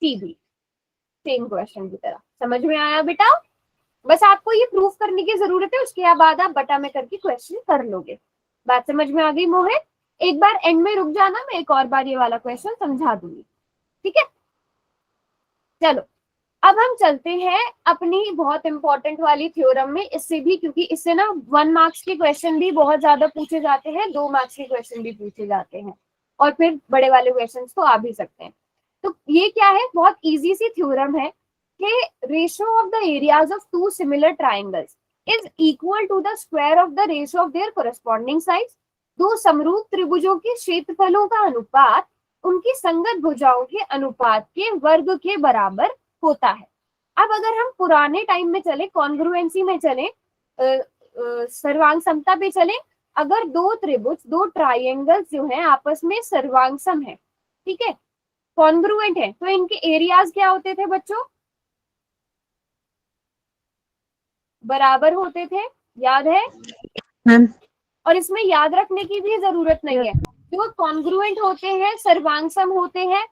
CB। सेम क्वेश्चन की तरह, समझ में आया बेटा? बस आपको ये प्रूफ करने की जरूरत है, उसके बाद आप बटा में करके क्वेश्चन कर लोगे। बात समझ में आ गई मोहित? एक बार एंड में रुक जाना, मैं एक और बार ये वाला क्वेश्चन समझा दूंगी। ठीक है, चलो अब हम चलते हैं अपनी बहुत इंपॉर्टेंट वाली थ्योरम में। इससे भी, क्योंकि इससे ना 1 मार्क्स के क्वेश्चन भी बहुत ज्यादा पूछे जाते हैं, 2 मार्क्स के क्वेश्चन भी पूछे जाते हैं, और फिर बड़े वाले क्वेश्चन तो आ भी सकते हैं। तो ये क्या है, बहुत इजी सी थ्योरम है कि ratio of the areas of two similar triangles is equal to the square of the ratio of their corresponding sides. दो समरूप त्रिभुजों के क्षेत्रफलों का अनुपात उनकी संगत भुजाओं के अनुपात के वर्ग के बराबर होता है। अब अगर हम पुराने टाइम में चले, कॉन्ग्रुएंसी में चले, सर्वांग समता पे चले, अगर दो त्रिभुज, दो ट्राइंगल्स जो हैं आपस में सर्वांग सम है, ठीक है, कॉन्ग्रुएंट है, तो इनके एरियाज क्या होते थे बच्चों, बराबर होते थे, याद है? और इसमें याद रखने की भी जरूरत नहीं है, जो कॉन्ग्रुएंट होते हैं, सर्वांग सम होते हैं,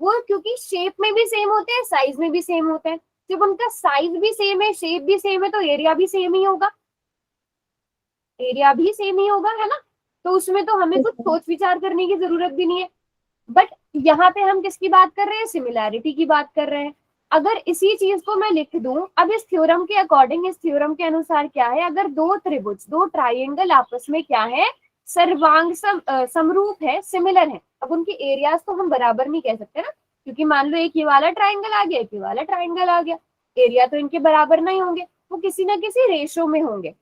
वो क्योंकि शेप में भी सेम होते हैं, साइज में भी सेम होते हैं। जब उनका साइज भी सेम है, शेप भी सेम है, तो एरिया भी सेम ही होगा, एरिया भी सेम ही होगा, है ना? तो उसमें तो हमें कुछ सोच विचार करने की जरूरत भी नहीं है। बट यहाँ पे हम किसकी बात कर रहे हैं, सिमिलैरिटी की बात कर रहे हैं। अगर इसी चीज को मैं लिख दूं, अब इस थ्योरम के अकॉर्डिंग, इस थ्योरम के अनुसार क्या है, अगर दो त्रिभुज, दो ट्राइंगल आपस में क्या है, सर्वांग समरूप है, सिमिलर है। अब उनके एरियाज तो हम बराबर नहीं कह सकते ना, क्योंकि मान लो एक ये वाला ट्राइंगल आ गया, एक ये वाला ट्राइंगल आ गया, एरिया तो इनके बराबर नहीं होंगे, वो किसी ना किसी रेशो में होंगे।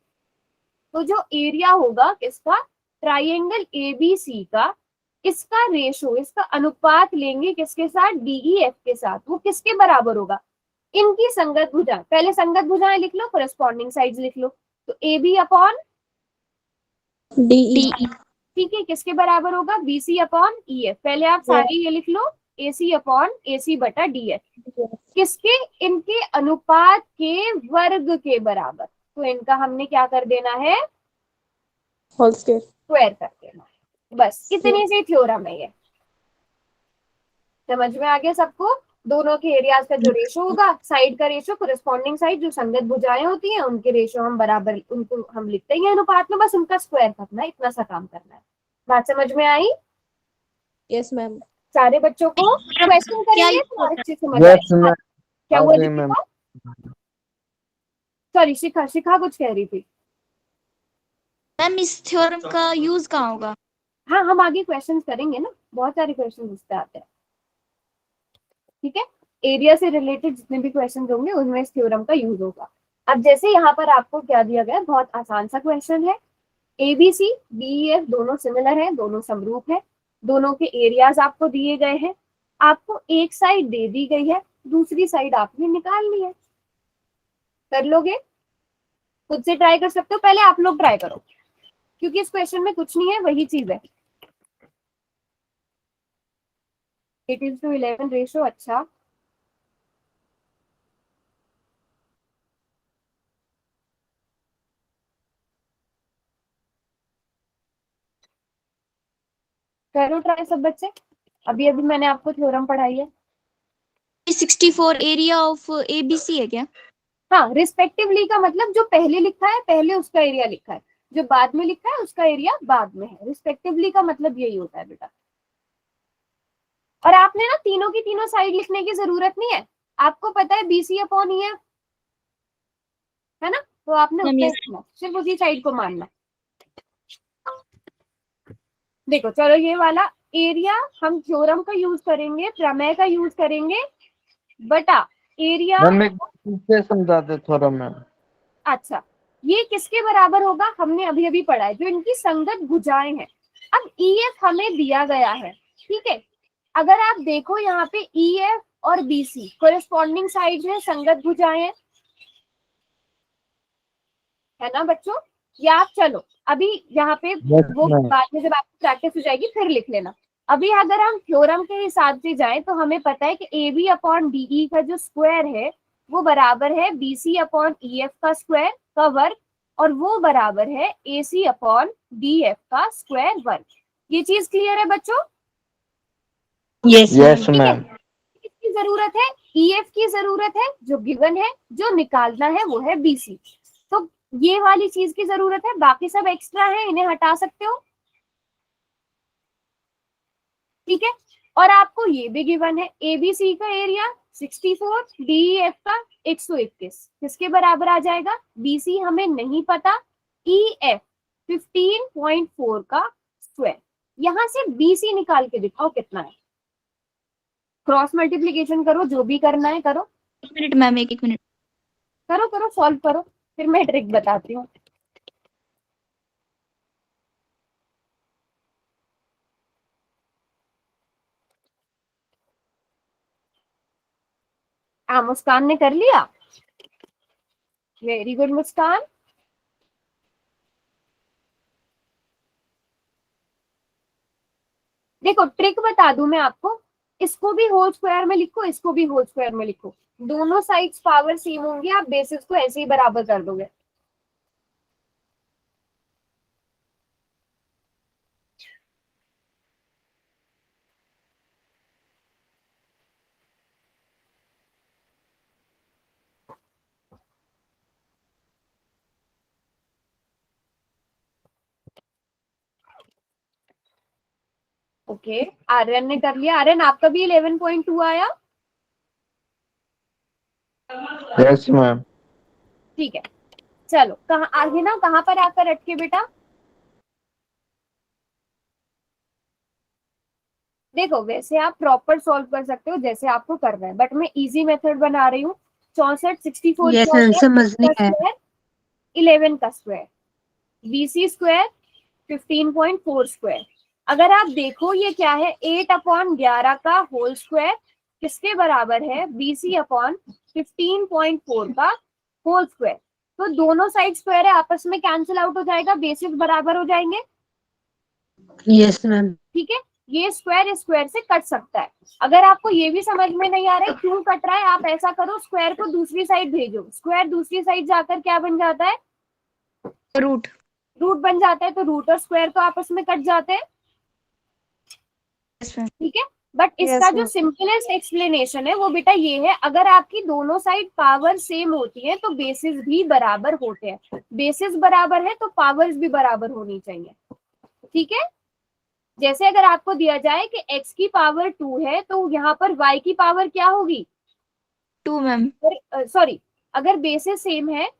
तो जो एरिया होगा किसका, ट्राइंगल ABC का, इसका रेशो, इसका अनुपात लेंगे किसके साथ, DEF के साथ, वो किसके बराबर होगा, इनकी संगत भुजा। पहले संगत भुजाएं लिख लो, कोरेस्पॉन्डिंग साइड्स लिख लो, तो AB अपॉन DE, ठीक है, किसके बराबर होगा, BC अपॉन EF। पहले आप सारे ये लिख लो, AC अपॉन AC बटा DF, किसके, इनके अनुपात के वर्ग के बराबर। तो इनका हमने क्या कर देना है, होल स्क्वायर, स्क्वायर कर देना है। बस इतनी सी थ्योरम है ये, समझ में आ गया सबको? दोनों के एरियाज का जो रेशो होगा, साइड का रेशो, कोरेस्पॉन्डिंग साइड जो संगत भुजाएं होती हैं उनके रेशो हम बराबर, उनको हम लिखते हैं अनुपात में, बस उनका स्क्वायर करना है, इतना सा काम करना है। बात समझ में आई? Yes ma'am. सारे बच्चों को क्वेश्चन क्या करेंगे use तो और होता है? अच्छे से मजा यस आएगा। मैम। क्या हुआ ओके मैम। दीपिका? सॉरी शिखा, शिखा कुछ कह रही थी। मैम इस थ्योरम का यूज कहाँ होगा? हाँ हम आगे क्वेश्चंस करेंगे ना, बहुत सारे क्वेश्चन इस पे आते हैं। ठीक है, एरिया से रिलेटेड जितने भी क्वेश्चन होंगे उनमें इस थ्योरम का यूज होगा। अब जैसे यहाँ पर आपको क्या दिया गया है, बहुत आसान सा क्वेश्चन है। ABC DEF दोनों सिमिलर है, दोनों समरूप है, दोनों के एरियाज आपको दिए गए हैं। आपको एक साइड दे दी गई है, दूसरी साइड आपने निकाल ली है। कर लोगे? खुद से ट्राई कर सकते हो, पहले आप लोग ट्राई करो क्योंकि इस क्वेश्चन में कुछ नहीं है, वही चीज है। 8:11 रेशो, अच्छा करो ट्राई सब बच्चे। अभी अभी मैंने आपको थ्योरम पढ़ाई है। 64 एरिया ऑफ ABC है क्या? हाँ, रिस्पेक्टिवली का मतलब जो पहले लिखा है पहले उसका एरिया लिखा है, जो बाद में लिखा है उसका एरिया बाद में है। रिस्पेक्टिवली का मतलब यही होता है बेटा। और आपने ना तीनों की तीनों साइड लिखने की जरूरत नहीं है, आपको पता है BC/EF है ना, तो आपने मैम उतना ही yes। लिखना, सिर्फ उसी साइड को मानना। देखो चलो ये वाला एरिया हम थ्योरम का यूज करेंगे, प्रमेय का यूज करेंगे, बटा एरिया। मैम एक पीछे समझा दे थोड़ा मैम। अच्छा, ये किसके बराबर होगा, हमने अभी अभी पढ़ा है, जो इनकी संगत भुजाएं हैं। अब EF हमें दिया गया है, ठीक है। अगर आप देखो यहाँ पे EF और BC कोरिस्पॉन्डिंग साइड है, संगत भुजाएं हैं, है ना बच्चों? या आप चलो अभी यहाँ पे Yes, वो ma'am. बाद में जब आपकी प्रैक्टिस हो जाएगी फिर लिख लेना। अभी अगर हम थ्योरम के हिसाब से जाएं तो हमें पता है कि AB/DE का जो स्क्वायर है वो बराबर है BC/EF का स्क्वायर का वर्ग, और वो बराबर है AC/DF का स्क्वायर वर्ग। ये चीज क्लियर है बच्चों? यस Yes, ठीक है, ma'am. किसकी जरूरत है? EF की जरूरत है, जो गिवन है, जो निकालना है वो है BC। तो ये वाली चीज की जरूरत है, बाकी सब एक्स्ट्रा है, इन्हें हटा सकते हो। ठीक है, और आपको ये भी गिवन है, ABC का एरिया 64, DEF का 121, किसके बराबर आ जाएगा? BC हमें नहीं पता, EF 15.4 का स्क्वायर। यहां से BC निकाल के दिखाओ कितना है, क्रॉस मल्टीप्लीकेशन करो, जो भी करना है करो। 1 मिनट मैम, एक मिनट। करो करो, सॉल्व करो, फिर मैं ट्रिक बताती हूँ। मुस्कान ने कर लिया, वेरी गुड मुस्कान। देखो ट्रिक बता दूं मैं आपको, इसको भी होल स्क्वायर में लिखो, इसको भी होल स्क्वायर में लिखो, दोनों साइड्स पावर सेम होंगे, आप बेसिस को ऐसे ही बराबर कर दोगे। ओके, आर्यन ने कर लिया। आर्यन आपका भी 11.2 आया? Yes, ma'am. ठीक है, चलो कहाँ आगे ना, कहाँ पर आकर अटके बेटा? देखो वैसे आप प्रॉपर सॉल्व कर सकते हो जैसे आपको करना है, बट मैं इजी मेथड बना रही हूँ। 64 64 यस मैम, समझ नहीं है। 11 का स्क्वायर, BC स्क्वायर 15.4 स्क्वायर। अगर आप देखो ये क्या है, 8/11 का होल स्क्वायर किसके बराबर है? BC/15.4 का होल स्क्वायर। तो दोनों साइड स्क्वायर है, आपस में कैंसिल आउट हो जाएगा, बेसिस बराबर हो जाएंगे। Yes ma'am. ठीक है, ये स्क्वायर स्क्वायर से कट सकता है। अगर आपको ये भी समझ में नहीं आ रहा है क्यों कट रहा है, आप ऐसा करो, स्क्वायर को दूसरी साइड भेजो, स्क्वायर दूसरी साइड जाकर क्या बन जाता है? रूट। रूट बन जाता है, तो रूट और स्क्वायर तो आपस में कट जाते हैं। Yes ma'am. ठीक है, बट इसका जो सिंपलेस्ट एक्सप्लेनेशन है वो बेटा ये है, अगर आपकी दोनों साइड पावर सेम होती है तो बेसिस भी बराबर होते हैं। बेसिस बराबर है तो पावर्स भी बराबर होनी चाहिए। ठीक है, जैसे अगर आपको दिया जाए कि x की पावर 2 है तो यहाँ पर y की पावर क्या होगी? 2 मैम। सॉरी, अगर बेसिस सेम है,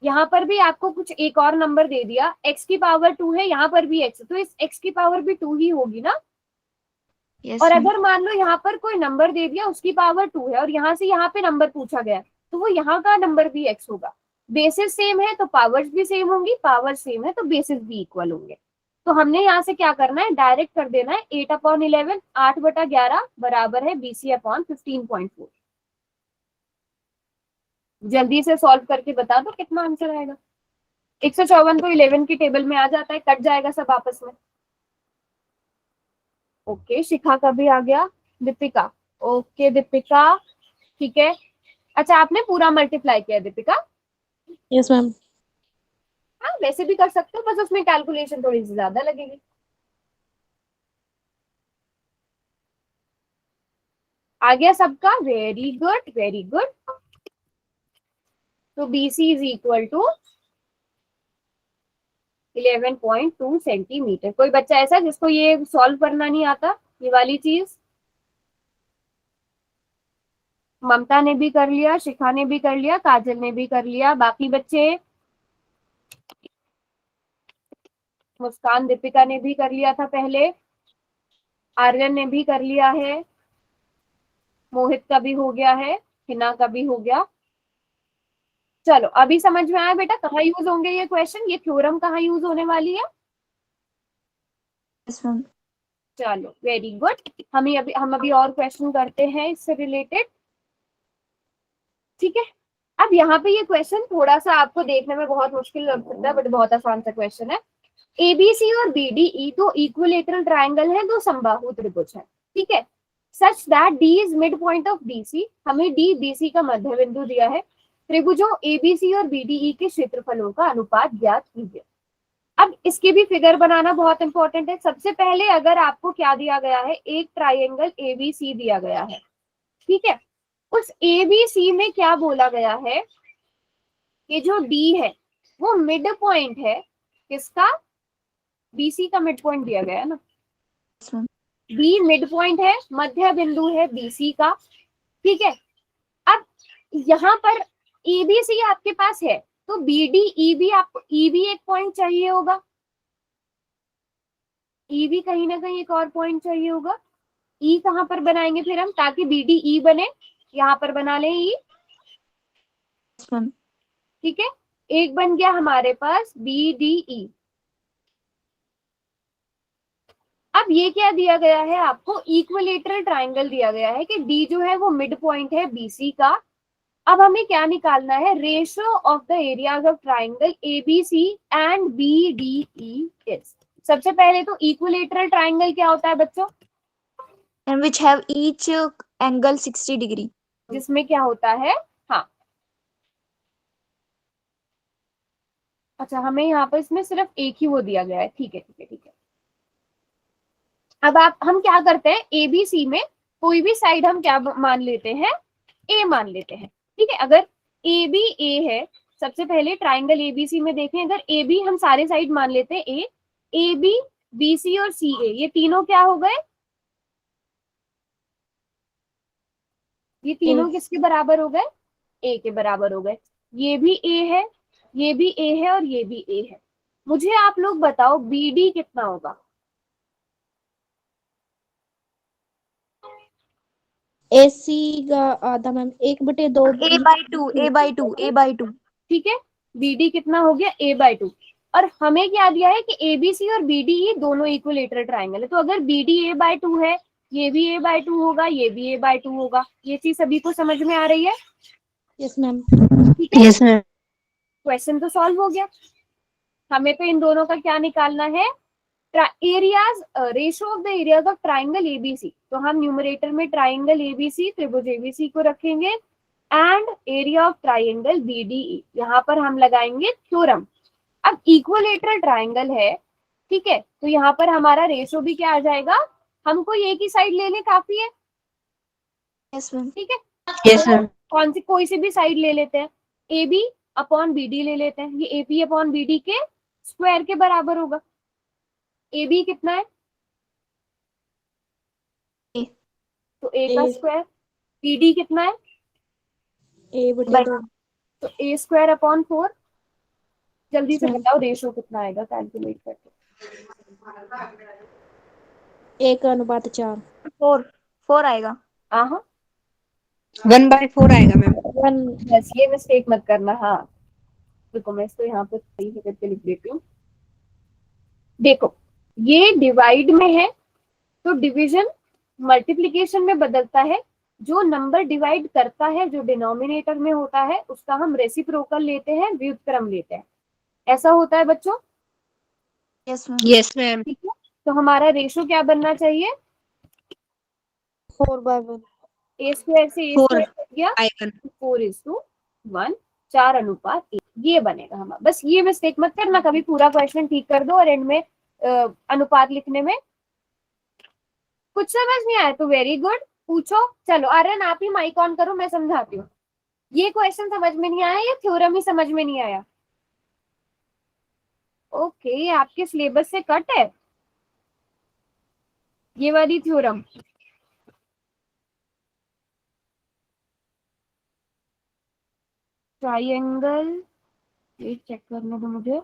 यहाँ पर भी आपको कुछ एक और नंबर दे दिया, x की पावर 2 है, यहाँ पर भी x, तो इस x की पावर भी 2 ही होगी ना। यस और मैम। अगर मान लो यहाँ पर कोई नंबर दे दिया, उसकी पावर 2 है और यहाँ से यहाँ पे नंबर पूछा गया, तो वो यहाँ का नंबर भी x होगा। बेसिस सेम है तो पावर्स भी सेम होंगी, पावर सेम है तो बेसिस भी इक्वल होंगे। तो हमने यहाँ से क्या करना है, डायरेक्ट कर देना है 8/11, 8/11 बराबर है BC/15.4। जल्दी से सॉल्व करके बता दो कितना आंसर आएगा। 154 तो 11 की टेबल में आ जाता है, कट जाएगा सब आपस में। ओके, शिखा का भी आ गया, दीपिका। ओके दीपिका, ठीक है। अच्छा, आपने पूरा मल्टीप्लाई किया दीपिका? Yes ma'am. हाँ, वैसे भी कर सकते हो, बस उसमें कैलकुलेशन थोड़ी सी ज्यादा लगेगी। आ गया सबका? Very good very good. तो BC is equal to 11.2 centimetre. कोई बच्चा ऐसा जिसको ये सॉल्व करना नहीं आता, ये वाली चीज? ममता ने भी कर लिया, शिखा ने भी कर लिया, काजल ने भी कर लिया। बाकी बच्चे? मुस्कान, दीपिका ने भी कर लिया था पहले, आर्यन ने भी कर लिया है, मोहित का भी हो गया है, हिना का भी हो गया। चलो, अभी समझ में आया बेटा कहाँ यूज होंगे ये क्वेश्चन, ये थ्योरम कहाँ यूज होने वाली है? Yes ma'am. चलो वेरी गुड। हम अभी और क्वेश्चन करते हैं इससे रिलेटेड, ठीक है। अब यहाँ पे ये क्वेश्चन थोड़ा सा आपको देखने में बहुत मुश्किल लग सकता है, बट बहुत आसान सा क्वेश्चन है। ABC और BDE दो इक्विलेटरल ट्राइंगल है, दो समबाहु त्रिभुज है, ठीक है। Such that D is mid point of BC, हमें D BC का मध्य बिंदु दिया है। त्रिभुजों ABC और BDE के क्षेत्रफलों का अनुपात ज्ञात कीजिए। अब इसकी भी फिगर बनाना बहुत इंपॉर्टेंट है। सबसे पहले अगर आपको क्या दिया गया है, एक ट्राइंगल ABC दिया गया है, ठीक है। उस ABC में क्या बोला गया है कि जो D है वो मिड पॉइंट है, किसका? BC का मिड पॉइंट दिया गया है ना, B मिड पॉइंट है, मध्य बिंदु है BC का, ठीक है। अब यहाँ पर ABC आपके पास है, तो BDE भी आपको, E भी एक पॉइंट चाहिए होगा, E भी कहीं ना कहीं एक और पॉइंट चाहिए होगा। E कहाँ पर बनाएंगे फिर हम, ताकि BDE बने? यहाँ पर बना लें E, ठीक है। एक बन गया हमारे पास BDE। अब ये क्या दिया गया है आपको, इक्विलेटरल ट्राइंगल दिया गया है कि D जो है वो मिड पॉइंट है BC का। अब हमें क्या निकालना है, ratio of the areas of triangle ABC and BDE is. सबसे पहले तो इक्विलेटरल ट्राइंगल क्या होता है बच्चों? And which have each angle 60 degree. जिसमें क्या होता है, हाँ, अच्छा, हमें यहाँ पर इसमें सिर्फ एक ही वो दिया गया है, ठीक है ठीक है ठीक है। अब हम क्या करते हैं, ABC में कोई भी साइड हम क्या मान लेते हैं, A मान लेते हैं, ठीक है। अगर AB A है, सबसे पहले ट्राइंगल ABC में देखें, अगर AB हम सारे साइड मान लेते हैं A, AB, BC और CA, ये तीनों क्या हो गए, ये तीनों किसके बराबर हो गए? A के बराबर हो गए। ये भी A है, ये भी A है और ये भी A है। मुझे आप लोग बताओ BD कितना होगा? AC का आधा मैम, 1/2। A/2 ठीक है, BD कितना हो गया? A/2। और हमें क्या दिया है कि ABC और BDE दोनों इक्विलेटरल ट्राइंगल है, तो अगर BD A/2 है, ये भी A/2 होगा, ये भी A/2 होगा। ये चीज सभी को समझ में आ रही है? Yes ma'am. ठीक है, यस मैम। क्वेश्चन तो सॉल्व हो गया। हमें तो इन दोनों का क्या निकालना है, areas, ratio of the areas of triangle ABC। तो हम न्यूमरेटर में ट्राइंगल ABC, त्रिभुज ABC को रखेंगे, and area of triangle BDE, यहाँ पर हम लगाएंगे थ्योरम। अब इक्विलेटरल ट्राइंगल है, ठीक है, तो यहाँ पर हमारा रेशियो भी क्या आ जाएगा, हमको एक ही साइड लेने काफी है, यस मैम। ठीक है। Yes ma'am. कौन सी, कोई सी भी साइड ले लेते हैं, AB/BD ले लेते हैं, ये AP/BD के स्क्वायर के बराबर होगा। ए बी कितना है? A। तो ए का A। स्क्वायर। बी डी कितना है? A बटे 2। तो ए स्क्वायर अपॉन 4। जल्दी से Sir। बताओ रेशो कितना आएगा कैलकुलेट करके। 1:4। 4 आएगा। हाँ 1/4 आएगा मैम। 1। बस ये मिस्टेक मत करना। हाँ देखो मैं इसको यहाँ पे सही से करके लिख देती हूँ। देखो ये डिवाइड में है तो डिवीजन मल्टीप्लिकेशन में बदलता है। जो नंबर डिवाइड करता है जो डिनोमिनेटर में होता है उसका हम रेसिप्रोकल लेते हैं, व्युत्क्रम लेते हैं। ऐसा होता है बच्चों, यस मैम। Yes ma'am. ठीक है। तो हमारा रेशो क्या बनना चाहिए? 4/1। ए स्क्वायर से ए 4 स्क्वायर कट गया, by 1। 4:1, 4:1। ये बनेगा हमारा। बस ये मिस्टेक मत करना, कभी पूरा क्वेश्चन ठीक कर दो और एंड में अनुपात लिखने में कुछ समझ नहीं आया तो वेरी गुड, पूछो। चलो आर्यन आप ही माइक ऑन करो, मैं समझाती हूँ। ये क्वेश्चन समझ में नहीं आया या थ्योरम ही समझ में नहीं आया? ओके आपके सिलेबस से कट है ये वाली थ्योरम। ट्राइंगल, ये चेक करने दो मुझे।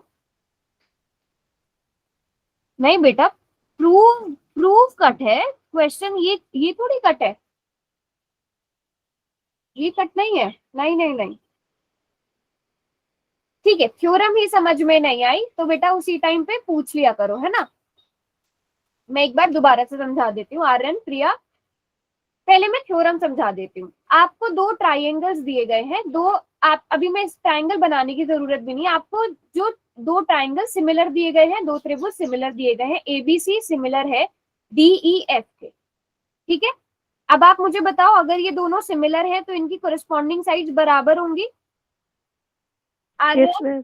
नहीं बेटा प्रूव प्रूव कट है क्वेश्चन, ये थोड़ी कट है, ये कट नहीं है। नहीं नहीं नहीं ठीक है, थ्योरम ही समझ में नहीं आई तो बेटा उसी टाइम पे पूछ लिया करो, है ना। मैं एक बार दोबारा से समझा देती हूँ आर्यन प्रिया। पहले मैं थ्योरम समझा देती हूँ। आपको दो ट्राइंगल्स दिए गए हैं, दो आप अभी मैं इस ट्राइंगल बनाने की जरूरत भी नहीं है आपको। जो दो ट्राइंगल सिमिलर दिए गए हैं, दो त्रिभुज सिमिलर दिए गए हैं, एबीसी सिमिलर है डीईएफ के, ठीक है। अब आप मुझे बताओ अगर ये दोनों सिमिलर है तो इनकी कोरिस्पॉन्डिंग साइड्स बराबर होंगी। आगे Yes ma'am।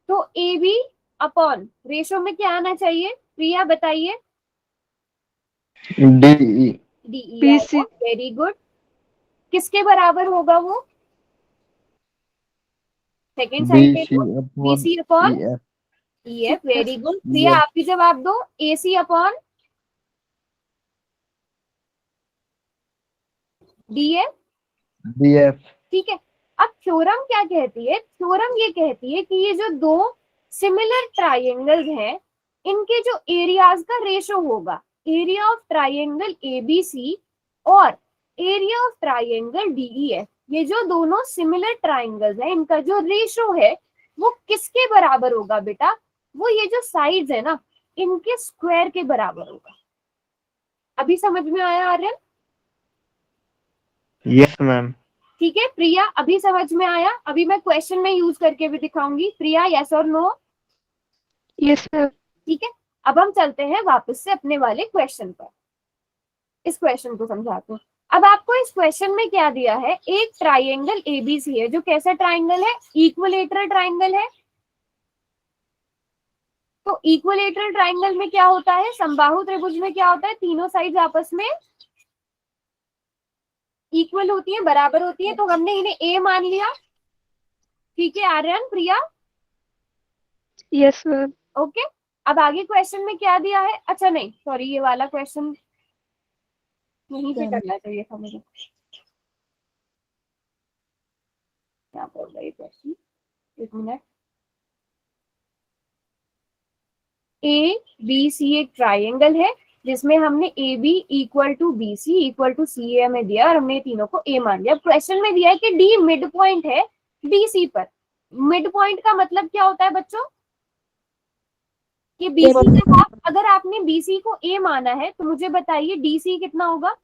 तो ए बी अपॉन रेशो में क्या आना चाहिए प्रिया बताइए? D DE. PC। Very good. किसके बराबर होगा वो? सेकेंड साइड पे BC तो upon BC upon EF। EF. Very good Priya, आप भी जवाब दो। AC upon DF, DF। ठीक है। अब थ्योरम क्या कहती है? थ्योरम ये कहती है कि ये जो दो सिमिलर ट्राइंगल्स हैं इनके जो एरियाज का रेशो होगा, एरिया ऑफ ट्राइंगल एबीसी और एरिया ऑफ ट्राइंगल डीईएफ, ये जो दोनों सिमिलर ट्राइंगल्स हैं इनका जो रेशो है वो किसके बराबर होगा बेटा? वो ये जो साइड्स है ना इनके स्क्वायर के बराबर होगा। अभी समझ में आया आर्यन? Yes ma'am. ठीक है प्रिया, अभी समझ में आया? अभी मैं क्वेश्चन में यूज करके भी दिखाऊंगी। प्रिया यस और नो? Yes ma'am। ठीक है। अब हम चलते हैं वापस से अपने वाले क्वेश्चन पर। इस क्वेश्चन को समझाते हैं। अब आपको इस क्वेश्चन में क्या दिया है? एक ट्राइंगल एबीसी है जो कैसा ट्राइंगल है? इक्विलेटरल ट्राइंगल है। तो इक्विलेटरल ट्राइंगल में क्या होता है? समबाहु त्रिभुज में क्या होता है? तीनों साइड्स आपस में इक्वल होती है, बराबर होती है। तो हमने इन्हें ए मान लिया, ठीक है आर्यन प्रिया? Yes ma'am। ओके। अब आगे क्वेश्चन में क्या दिया है? अच्छा नहीं सॉरी, ये वाला क्वेश्चन यहीं से करना चाहिए था मुझे। क्या बोल रहा है क्वेश्चन? एक मिनट। ए बी सी एक ट्राइंगल है जिसमें हमने A B equal to B C equal to C A में दिया और हमने तीनों को ए मान लिया। क्वेश्चन में दिया है कि डी मिड पॉइंट है बी सी पर। मिड पॉइंट का मतलब क्या होता है बच्चों? कि बीसी का अगर आपने बीसी को ए माना है तो मुझे बताइए डीसी कितना होगा?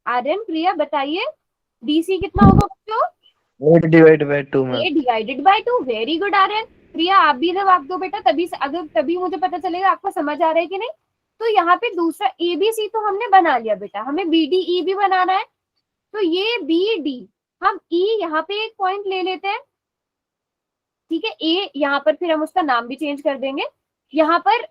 आर्यन प्रिया बताइए डीसी कितना होगा बच्चों? 8 divide by 2 ma'am. A divided by 2। Very good Aryan. Priya आप भी जवाब दो बेटा, तभी मुझे पता चलेगा आपको समझ आ रहा है कि नहीं। तो यहाँ पे दूसरा एबीसी तो हमने बना लिया बेटा, हमें बीडीई भी बनाना है। तो ये बी डी, हम ई यहाँ पे एक पॉइंट ले लेते हैं, ठीक है। ए यहाँ पर फिर हम उसका नाम भी चेंज कर देंगे। यहाँ पर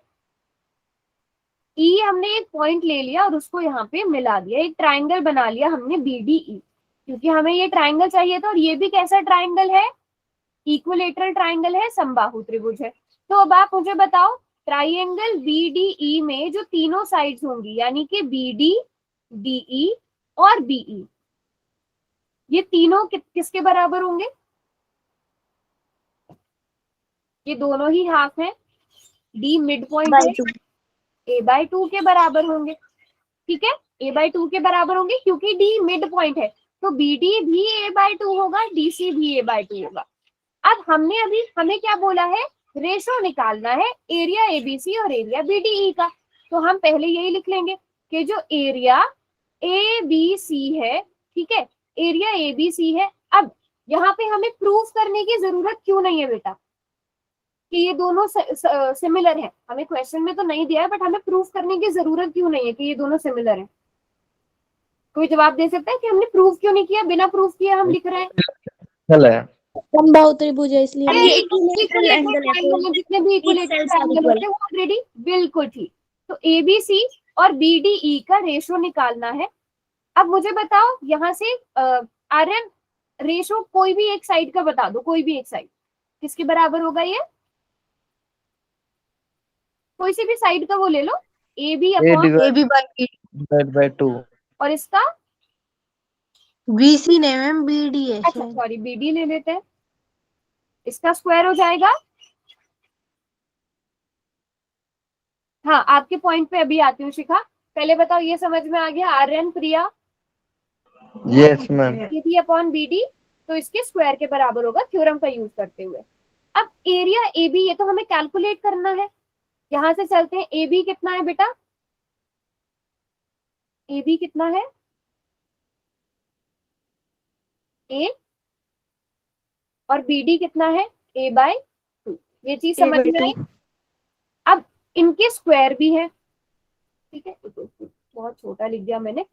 ई हमने एक पॉइंट ले लिया और उसको यहाँ पे मिला दिया, एक ट्राइंगल बना लिया हमने बीडीई, क्योंकि हमें ये ट्राइंगल चाहिए था। और ये भी कैसा ट्राइंगल है? इक्विलेटरल ट्राइंगल है, समबाहु त्रिभुज है। तो अब आप मुझे बताओ ट्राइंगल BDE में जो तीनों साइड्स होंगी यानी कि BD, DE और BE, ये तीनों किसके बराबर होंगे? ये दोनों ही हाफ हैं, D मिड पॉइंट है, A/2 के बराबर होंगे। ठीक है, A/2 के बराबर होंगे क्योंकि D मिड पॉइंट है, तो BD भी A/2 होगा, DC भी A/2 होगा। अब हमें क्या बोला है? रेशो निकालना है एरिया ABC और एरिया BDE का। तो हम पहले यही लिख लेंगे कि जो एरिया ABC है, ठीक है, एरिया ABC है। अब यहाँ पे हमें प्रूफ करने की जरूरत क्यों नहीं है बेटा कि ये दोनों सिमिलर है? हमें क्वेश्चन में तो नहीं दिया है, बट हमें प्रूफ करने की जरूरत क्यों नहीं है कि ये दोनों सिमिलर है? कोई जवाब दे सकता है कि हमने प्रूफ क्यों नहीं किया? बिना प्रूफ किए हम लिख रहे हैं। चल है समबाहु त्रिभुज है इसलिए। ये इक्विलेटरल एंगल है, triangle जितने भी equilateral sides are triangle equal. होते हैं वो ऑलरेडी बिल्कुल ठीक। तो ABC और BDE का रेशो निकालना है। अब मुझे बताओ यहाँ से आर्यन रेशो कोई भी एक साइड का बता दो, कोई भी एक साइड किसके बराबर होगा? ये कोई सी भी साइड का वो ले लो, AB upon AB by divide by 2। और इसका BC नहीं मैम BD है अच्छा शायद। सॉरी BD ले लेते हैं, इसका स्क्वायर हो जाएगा। हाँ, आपके पॉइंट पे अभी आती हूँ शिखा, पहले बताओ ये समझ में आ गया? Aryan, Priya, yes ma'am. AB upon BD तो इसके स्क्वायर के बराबर होगा थ्योरम का यूज करते हुए। अब एरिया AB ये तो हमें कैलकुलेट करना है, यहां से चलते हैं। AB कितना है बेटा? AB कितना है? A और BD कितना है? A/2। ये चीज समझ में आई? अब इनके स्क्वायर भी है, ठीक है, बहुत छोटा लिख दिया मैंने।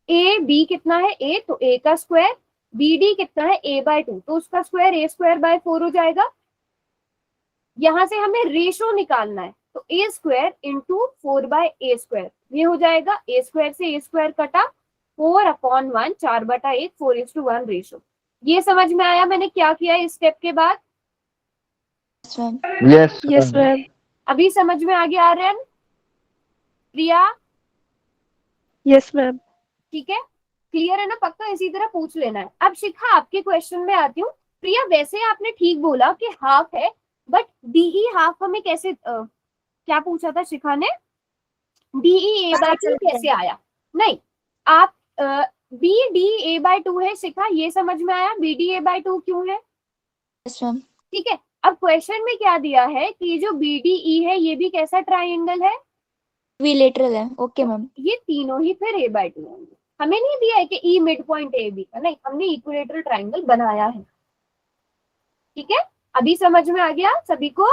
AB कितना है? A, तो A का स्क्वायर। BD कितना है? A/2 तो उसका स्क्वायर A²/4 हो जाएगा। यहां से हमें रेशो निकालना है, तो A² इंटू 4/A², ये हो जाएगा। A² से A² कटा, 4/1, 4/1, 4:1 रेशो। ये समझ में आया मैंने क्या किया इस स्टेप के बाद? Yes Yes, ma'am. अभी समझ में आ गया आर्यन, प्रिया? Yes, ma'am. ठीक है, क्लियर है ना? पक्का इसी तरह पूछ लेना है। अब शिखा आपके क्वेश्चन में आती हूँ। प्रिया वैसे आपने ठीक बोला कि हाफ है, बट DE हाफ हमें कैसे क्या पूछा था शिखा ने? DE A/2 कैसे आया? नहीं, आप BD A/2 है शिखा, ये समझ में आया? BD A/2 क्यों है? ठीक है, अब क्वेश्चन में क्या दिया है कि ये जो BDE है ये भी कैसा ट्राइंगल है? इक्विलेटरल है। Okay ma'am. ये तीनों ही फिर A/2 होंगे। हमें नहीं दिया है कि E मिड पॉइंट AB का, नहीं, हमने इक्विलेटरल ट्राइंगल बनाया है। ठीक है, अभी समझ में आ गया सभी को?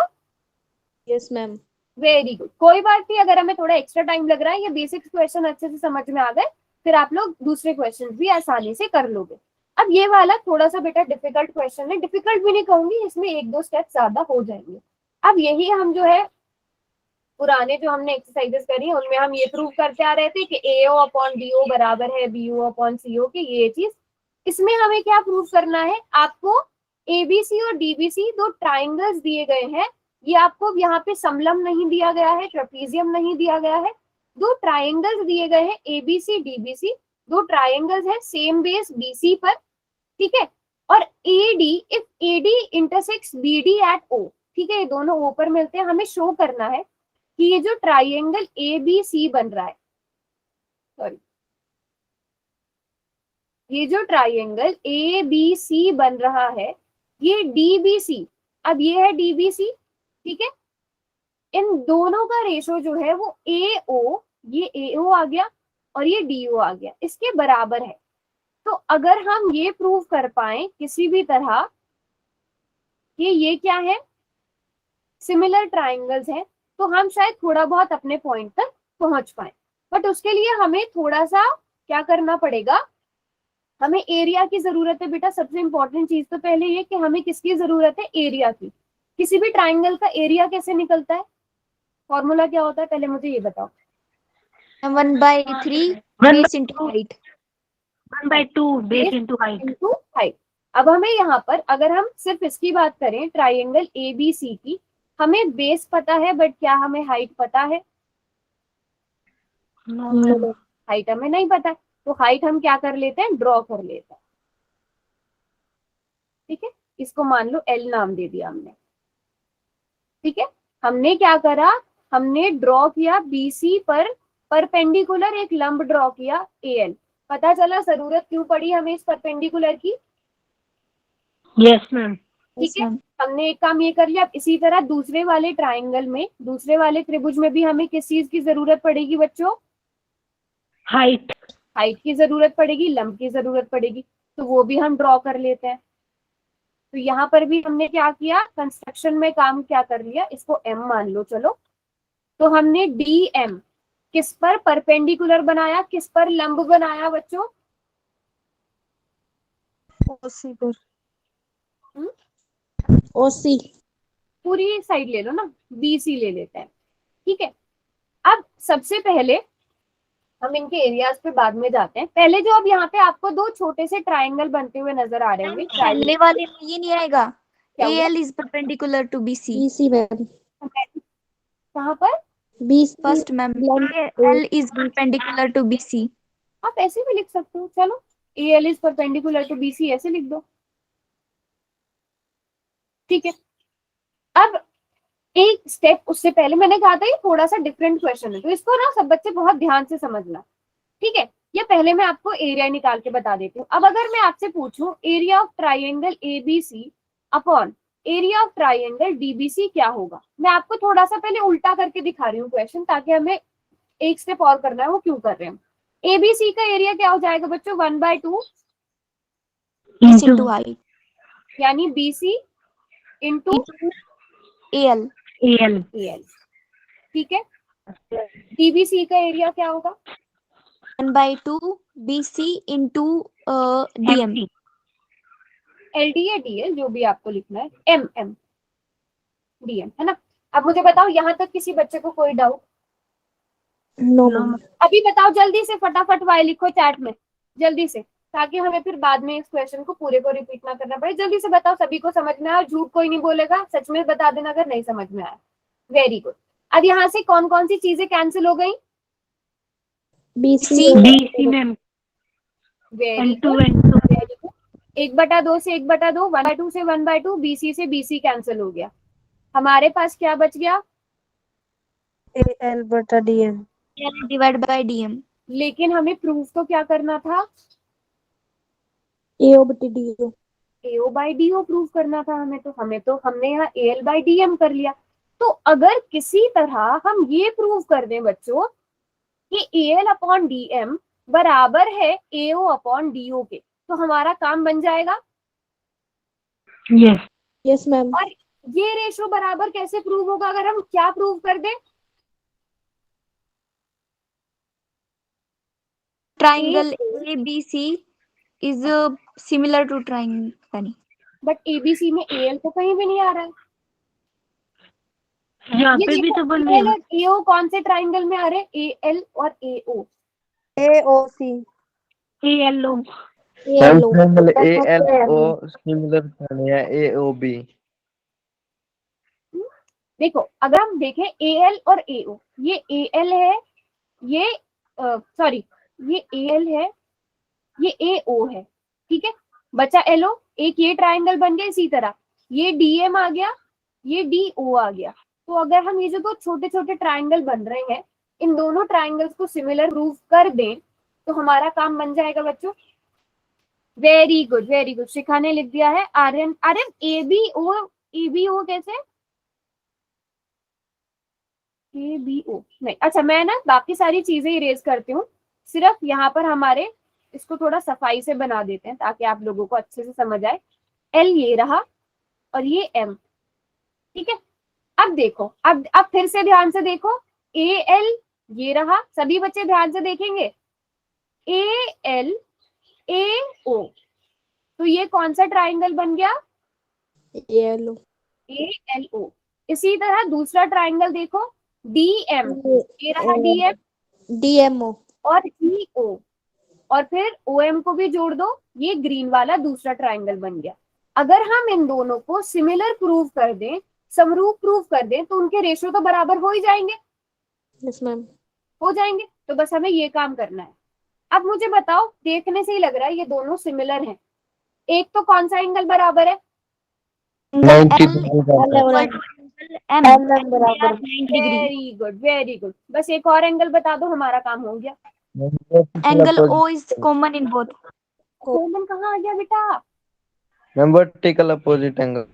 Yes, ma'am. वेरी गुड, कोई बात नहीं, अगर हमें थोड़ा एक्स्ट्रा टाइम लग रहा है, ये बेसिक क्वेश्चन अच्छे से समझ में आ गए, फिर आप लोग दूसरे क्वेश्चन भी आसानी से कर लोगे। अब ये वाला थोड़ा सा बेटा डिफिकल्ट क्वेश्चन है, डिफिकल्ट भी नहीं कहूंगी, इसमें 1-2 स्टेप ज्यादा हो जाएंगे। अब यही हम जो है पुराने जो हमने एक्सरसाइजेस करी है उनमें हम ये प्रूव करते आ रहे थे कि AO अपॉन BO बराबर है BO अपॉन CO के, ये चीज। इसमें हमें क्या प्रूव करना है? आपको ABC और DBC दो ट्राइंगल्स दिए गए हैं, ये आपको यहाँ पे समलम नहीं दिया गया है, ट्रेपीजियम नहीं दिया गया है, दो ट्राइंगल्स दिए गए हैं ABC DBC, दो ट्राइंगल्स है सेम बेस BC पर, ठीक है। और AD, if AD intersects BD at O, ठीक है, ये दोनों O पर मिलते हैं, हमें शो करना है कि ये जो ट्राइंगल ABC बन रहा है, सॉरी, ये जो ट्राइंगल ABC बन रहा है ये DBC, अब ये है DBC, ठीक है, इन दोनों का रेशो जो है वो AO, ये AO आ गया और ये DO आ गया, इसके बराबर है। तो अगर हम ये प्रूव कर पाए किसी भी तरह कि ये क्या है, सिमिलर ट्राइंगल्स हैं, तो हम शायद थोड़ा बहुत अपने पॉइंट तक पहुंच पाए। बट उसके लिए हमें थोड़ा सा क्या करना पड़ेगा, हमें एरिया की जरूरत है बेटा। सबसे इंपॉर्टेंट चीज तो पहले ये कि हमें किसकी जरूरत है? एरिया की। किसी भी ट्राइंगल का एरिया कैसे निकलता है? फॉर्मूला क्या होता है, पहले मुझे ये बताओ। 1/3 base into height. 1/2 base into height. Into height. अब हमें यहाँ पर अगर हम सिर्फ इसकी बात करें ट्राइंगल ABC की, हमें बेस पता है बट क्या हमें हाइट पता है? No ma'am. हाइट हमें नहीं पता है, तो हाइट हम क्या कर लेते हैं, ड्रॉ कर लेते हैं। ठीक है, इसको मान लो L नाम दे दिया हमने। ठीक है, हमने क्या करा, हमने ड्रॉ किया BC पर परपेंडिकुलर एक लंब ड्रॉ किया AL। पता चला जरूरत क्यों पड़ी हमें इस परपेंडिकुलर की? Yes ma'am. ठीक है, हमने एक काम ये कर लिया। अब इसी तरह दूसरे वाले ट्राइंगल में, दूसरे वाले त्रिभुज में भी हमें किस चीज की जरूरत पड़ेगी बच्चों? हाइट। हाइट की जरूरत पड़ेगी, लंब की जरूरत पड़ेगी, तो वो भी हम ड्रॉ कर लेते हैं। तो यहाँ पर भी हमने क्या किया, कंस्ट्रक्शन में काम क्या कर लिया, इसको M मान लो चलो। तो हमने DM किस पर परपेंडिकुलर बनाया, किस पर लंब बनाया बच्चों? OC पर। OC। पूरी साइड ले लो ना, BC ले लेते हैं। ठीक है, अब सबसे पहले हम इनके एरियाज पे बाद में जाते हैं। पहले जो अब यहाँ पे आपको दो छोटे से ट्राइंगल बनते हुए नजर आ रहे होंगे, पहले वाले में ये नहीं आएगा, क्या हुआ? AL is perpendicular to BC। BC ma'am. कहाँ पर? BC first ma'am, AL is perpendicular to BC। आप ऐसे भी लिख सकते हो, चलो AL is perpendicular to BC ऐसे लिख दो। ठीक है, अब एक स्टेप उससे पहले मैंने कहा था ये थोड़ा सा डिफरेंट क्वेश्चन है, तो इसको ना सब बच्चे बहुत ध्यान से समझना। ठीक है, ये पहले मैं आपको एरिया निकाल के बता देती हूँ। अब अगर मैं आपसे पूछूं area of triangle ABC upon area of triangle DBC क्या होगा, मैं आपको थोड़ा सा पहले उल्टा करके दिखा रही हूँ क्वेश्चन, ताकि हमें एक स्टेप और करना है, वो क्यों कर रहे हैं। ABC का एरिया क्या हो जाएगा बच्चों, 1/2 into height यानी BC इंटू AL। AL। ठीक है, DBC का एरिया क्या होगा, 1/2 BC into DM। LD या DL जो भी आपको लिखना है, MM DM है ना। अब मुझे बताओ यहाँ तक किसी बच्चे को कोई डाउट? No no ma'am. अभी बताओ जल्दी से, फटाफट वाई लिखो चैट में जल्दी से, ताकि हमें फिर बाद में इस क्वेश्चन को पूरे को रिपीट ना करना पड़े। जल्दी से बताओ, सभी को समझ में आया? झूठ कोई नहीं बोलेगा, सच में बता देना अगर नहीं समझ में आया। Very good. अब यहाँ से कौन कौन सी चीजें कैंसिल हो गई? BC BC ma'am. Very N2 good, very good. 1/2 से 1/2, 1/2 से 1/2, BC से BC कैंसिल हो गया। हमारे पास क्या बच गया? AL बटा DM। AL divided by DM। लेकिन हमें प्रूफ तो क्या करना था, AO बटे DO। AO by DO prove करना था हमें तो हमने यहाँ AL बाई DM कर लिया। तो अगर किसी तरह हम ये प्रूव कर दें बच्चों कि AL अपॉन DM बराबर है AO अपॉन DO के, तो हमारा काम बन जाएगा। यस। Yes ma'am. और ये रेशो बराबर कैसे प्रूव होगा, अगर हम क्या प्रूव कर दें, Triangle ABC is similar to triangle। But ABC में AL तो कहीं भी नहीं आ रहा है। यहाँ ये पे भी देखो तो बन AL रही और AO कौन से ट्राइंगल में आ रहे हैं, AL और AO। AOC। है। ALO। ALO। Triangle ALO similar है AOB। देखो अगर हम देखें AL और AO, ये AL है, ये सॉरी ये AL है, ये AO है। ठीक है, बचा LO, एक ये ट्राइंगल बन गया। इसी तरह ये DM आ गया, ये DO आ गया। तो अगर हम ये जो दो छोटे छोटे ट्राइंगल बन रहे हैं, इन दोनों ट्राइंगल्स को सिमिलर प्रूव कर दें तो हमारा काम बन जाएगा बच्चों। Very good, very good. Shikha ने लिख दिया है आर्यन। आर्यन ABO कैसे, ABO नहीं। अच्छा, मैं ना बाकी सारी चीजें इरेज करती हूँ, सिर्फ यहाँ पर हमारे इसको थोड़ा सफाई से बना देते हैं ताकि आप लोगों को अच्छे से समझ आए। L ये रहा और ये M। ठीक है, अब देखो, अब फिर से ध्यान से देखो, AL ये रहा, सभी बच्चे ध्यान से देखेंगे, AL AO, तो ये कौन सा ट्राइंगल बन गया, ALO। ALO। इसी तरह दूसरा ट्राइंगल देखो, DM, ये रहा DM DMO। और EO, और फिर OM को भी जोड़ दो, ये ग्रीन वाला दूसरा ट्रायंगल बन गया। अगर हम इन दोनों को सिमिलर प्रूव कर दें, समरूप प्रूव कर दें, तो उनके रेशियो तो बराबर हो ही जाएंगे, यस मैम। हो जाएंगे। तो बस हमें ये काम करना है। अब मुझे बताओ, देखने से ही लग रहा है ये दोनों सिमिलर हैं। एक तो कौन सा एंगल बराबर है? 90 L डिग्री का है। M एल बराबर 90 degree. Very good, very good. बस एक और एंगल बता दो, हमारा काम हो गया। Angle O is common in both. Common कहाँ आ गया बेटा? Ma'am vertical opposite angle.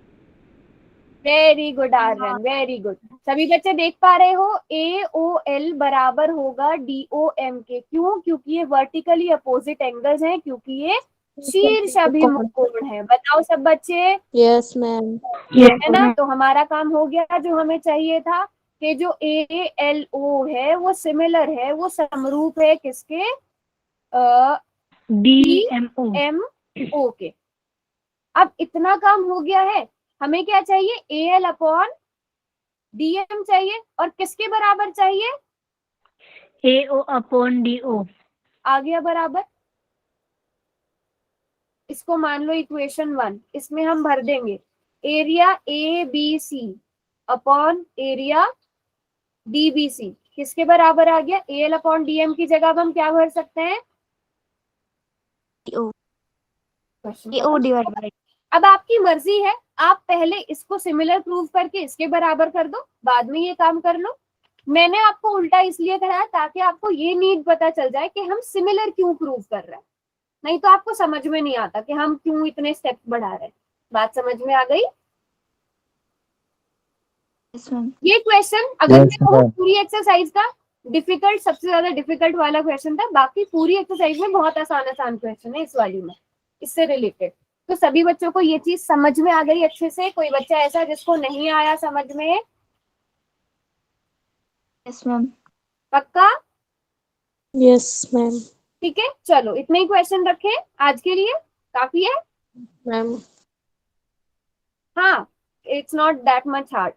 Very good Aryan, very good. सभी बच्चे देख पा रहे हो, AOL बराबर होगा DOM के। क्यों? क्योंकि ये वर्टिकली अपोजिट एंगल्स हैं, क्योंकि ये शीर्ष अभिमुख कोण है। बताओ सब बच्चे, यस मैम। है ना? तो हमारा काम हो गया। जो हमें चाहिए था कि जो ALO है वो सिमिलर है, वो समरूप है किसके? DMO DMO के। अब इतना काम हो गया है। हमें क्या चाहिए? AL अपॉन DM चाहिए। और किसके बराबर चाहिए? AO upon DO। आ गया बराबर। इसको मान लो इक्वेशन 1। इसमें हम भर देंगे area ABC upon area DBC। किसके बराबर आ गया? AL अपॉन DM की जगह अब हम क्या भर सकते हैं? DO question AO divided by अब आपकी मर्जी है, आप पहले इसको सिमिलर प्रूव करके इसके बराबर कर दो, बाद में ये काम कर लो। मैंने आपको उल्टा इसलिए कहा ताकि आपको ये नीड पता चल जाए कि हम सिमिलर क्यों प्रूव कर रहे हैं। नहीं तो आपको समझ में नहीं आता कि हम क्यों इतने स्टेप्स बढ़ा रहे हैं। बात समझ में आ गई? Yes, ma'am. ये क्वेश्चन अगर Yes, मैं कहूँ ma'am. पूरी एक्सरसाइज का डिफिकल्ट, सबसे ज्यादा डिफिकल्ट वाला क्वेश्चन था। बाकी पूरी एक्सरसाइज में बहुत आसान आसान क्वेश्चन है इस वाली में, इससे रिलेटेड। तो सभी बच्चों को ये चीज समझ में आ गई अच्छे से? कोई बच्चा ऐसा जिसको नहीं आया समझ में? Yes, ma'am. पक्का? Yes ma'am. ठीक है, चलो इतने ही क्वेश्चन रखें आज के लिए, काफी है। मैम हाँ, it's not that much hard.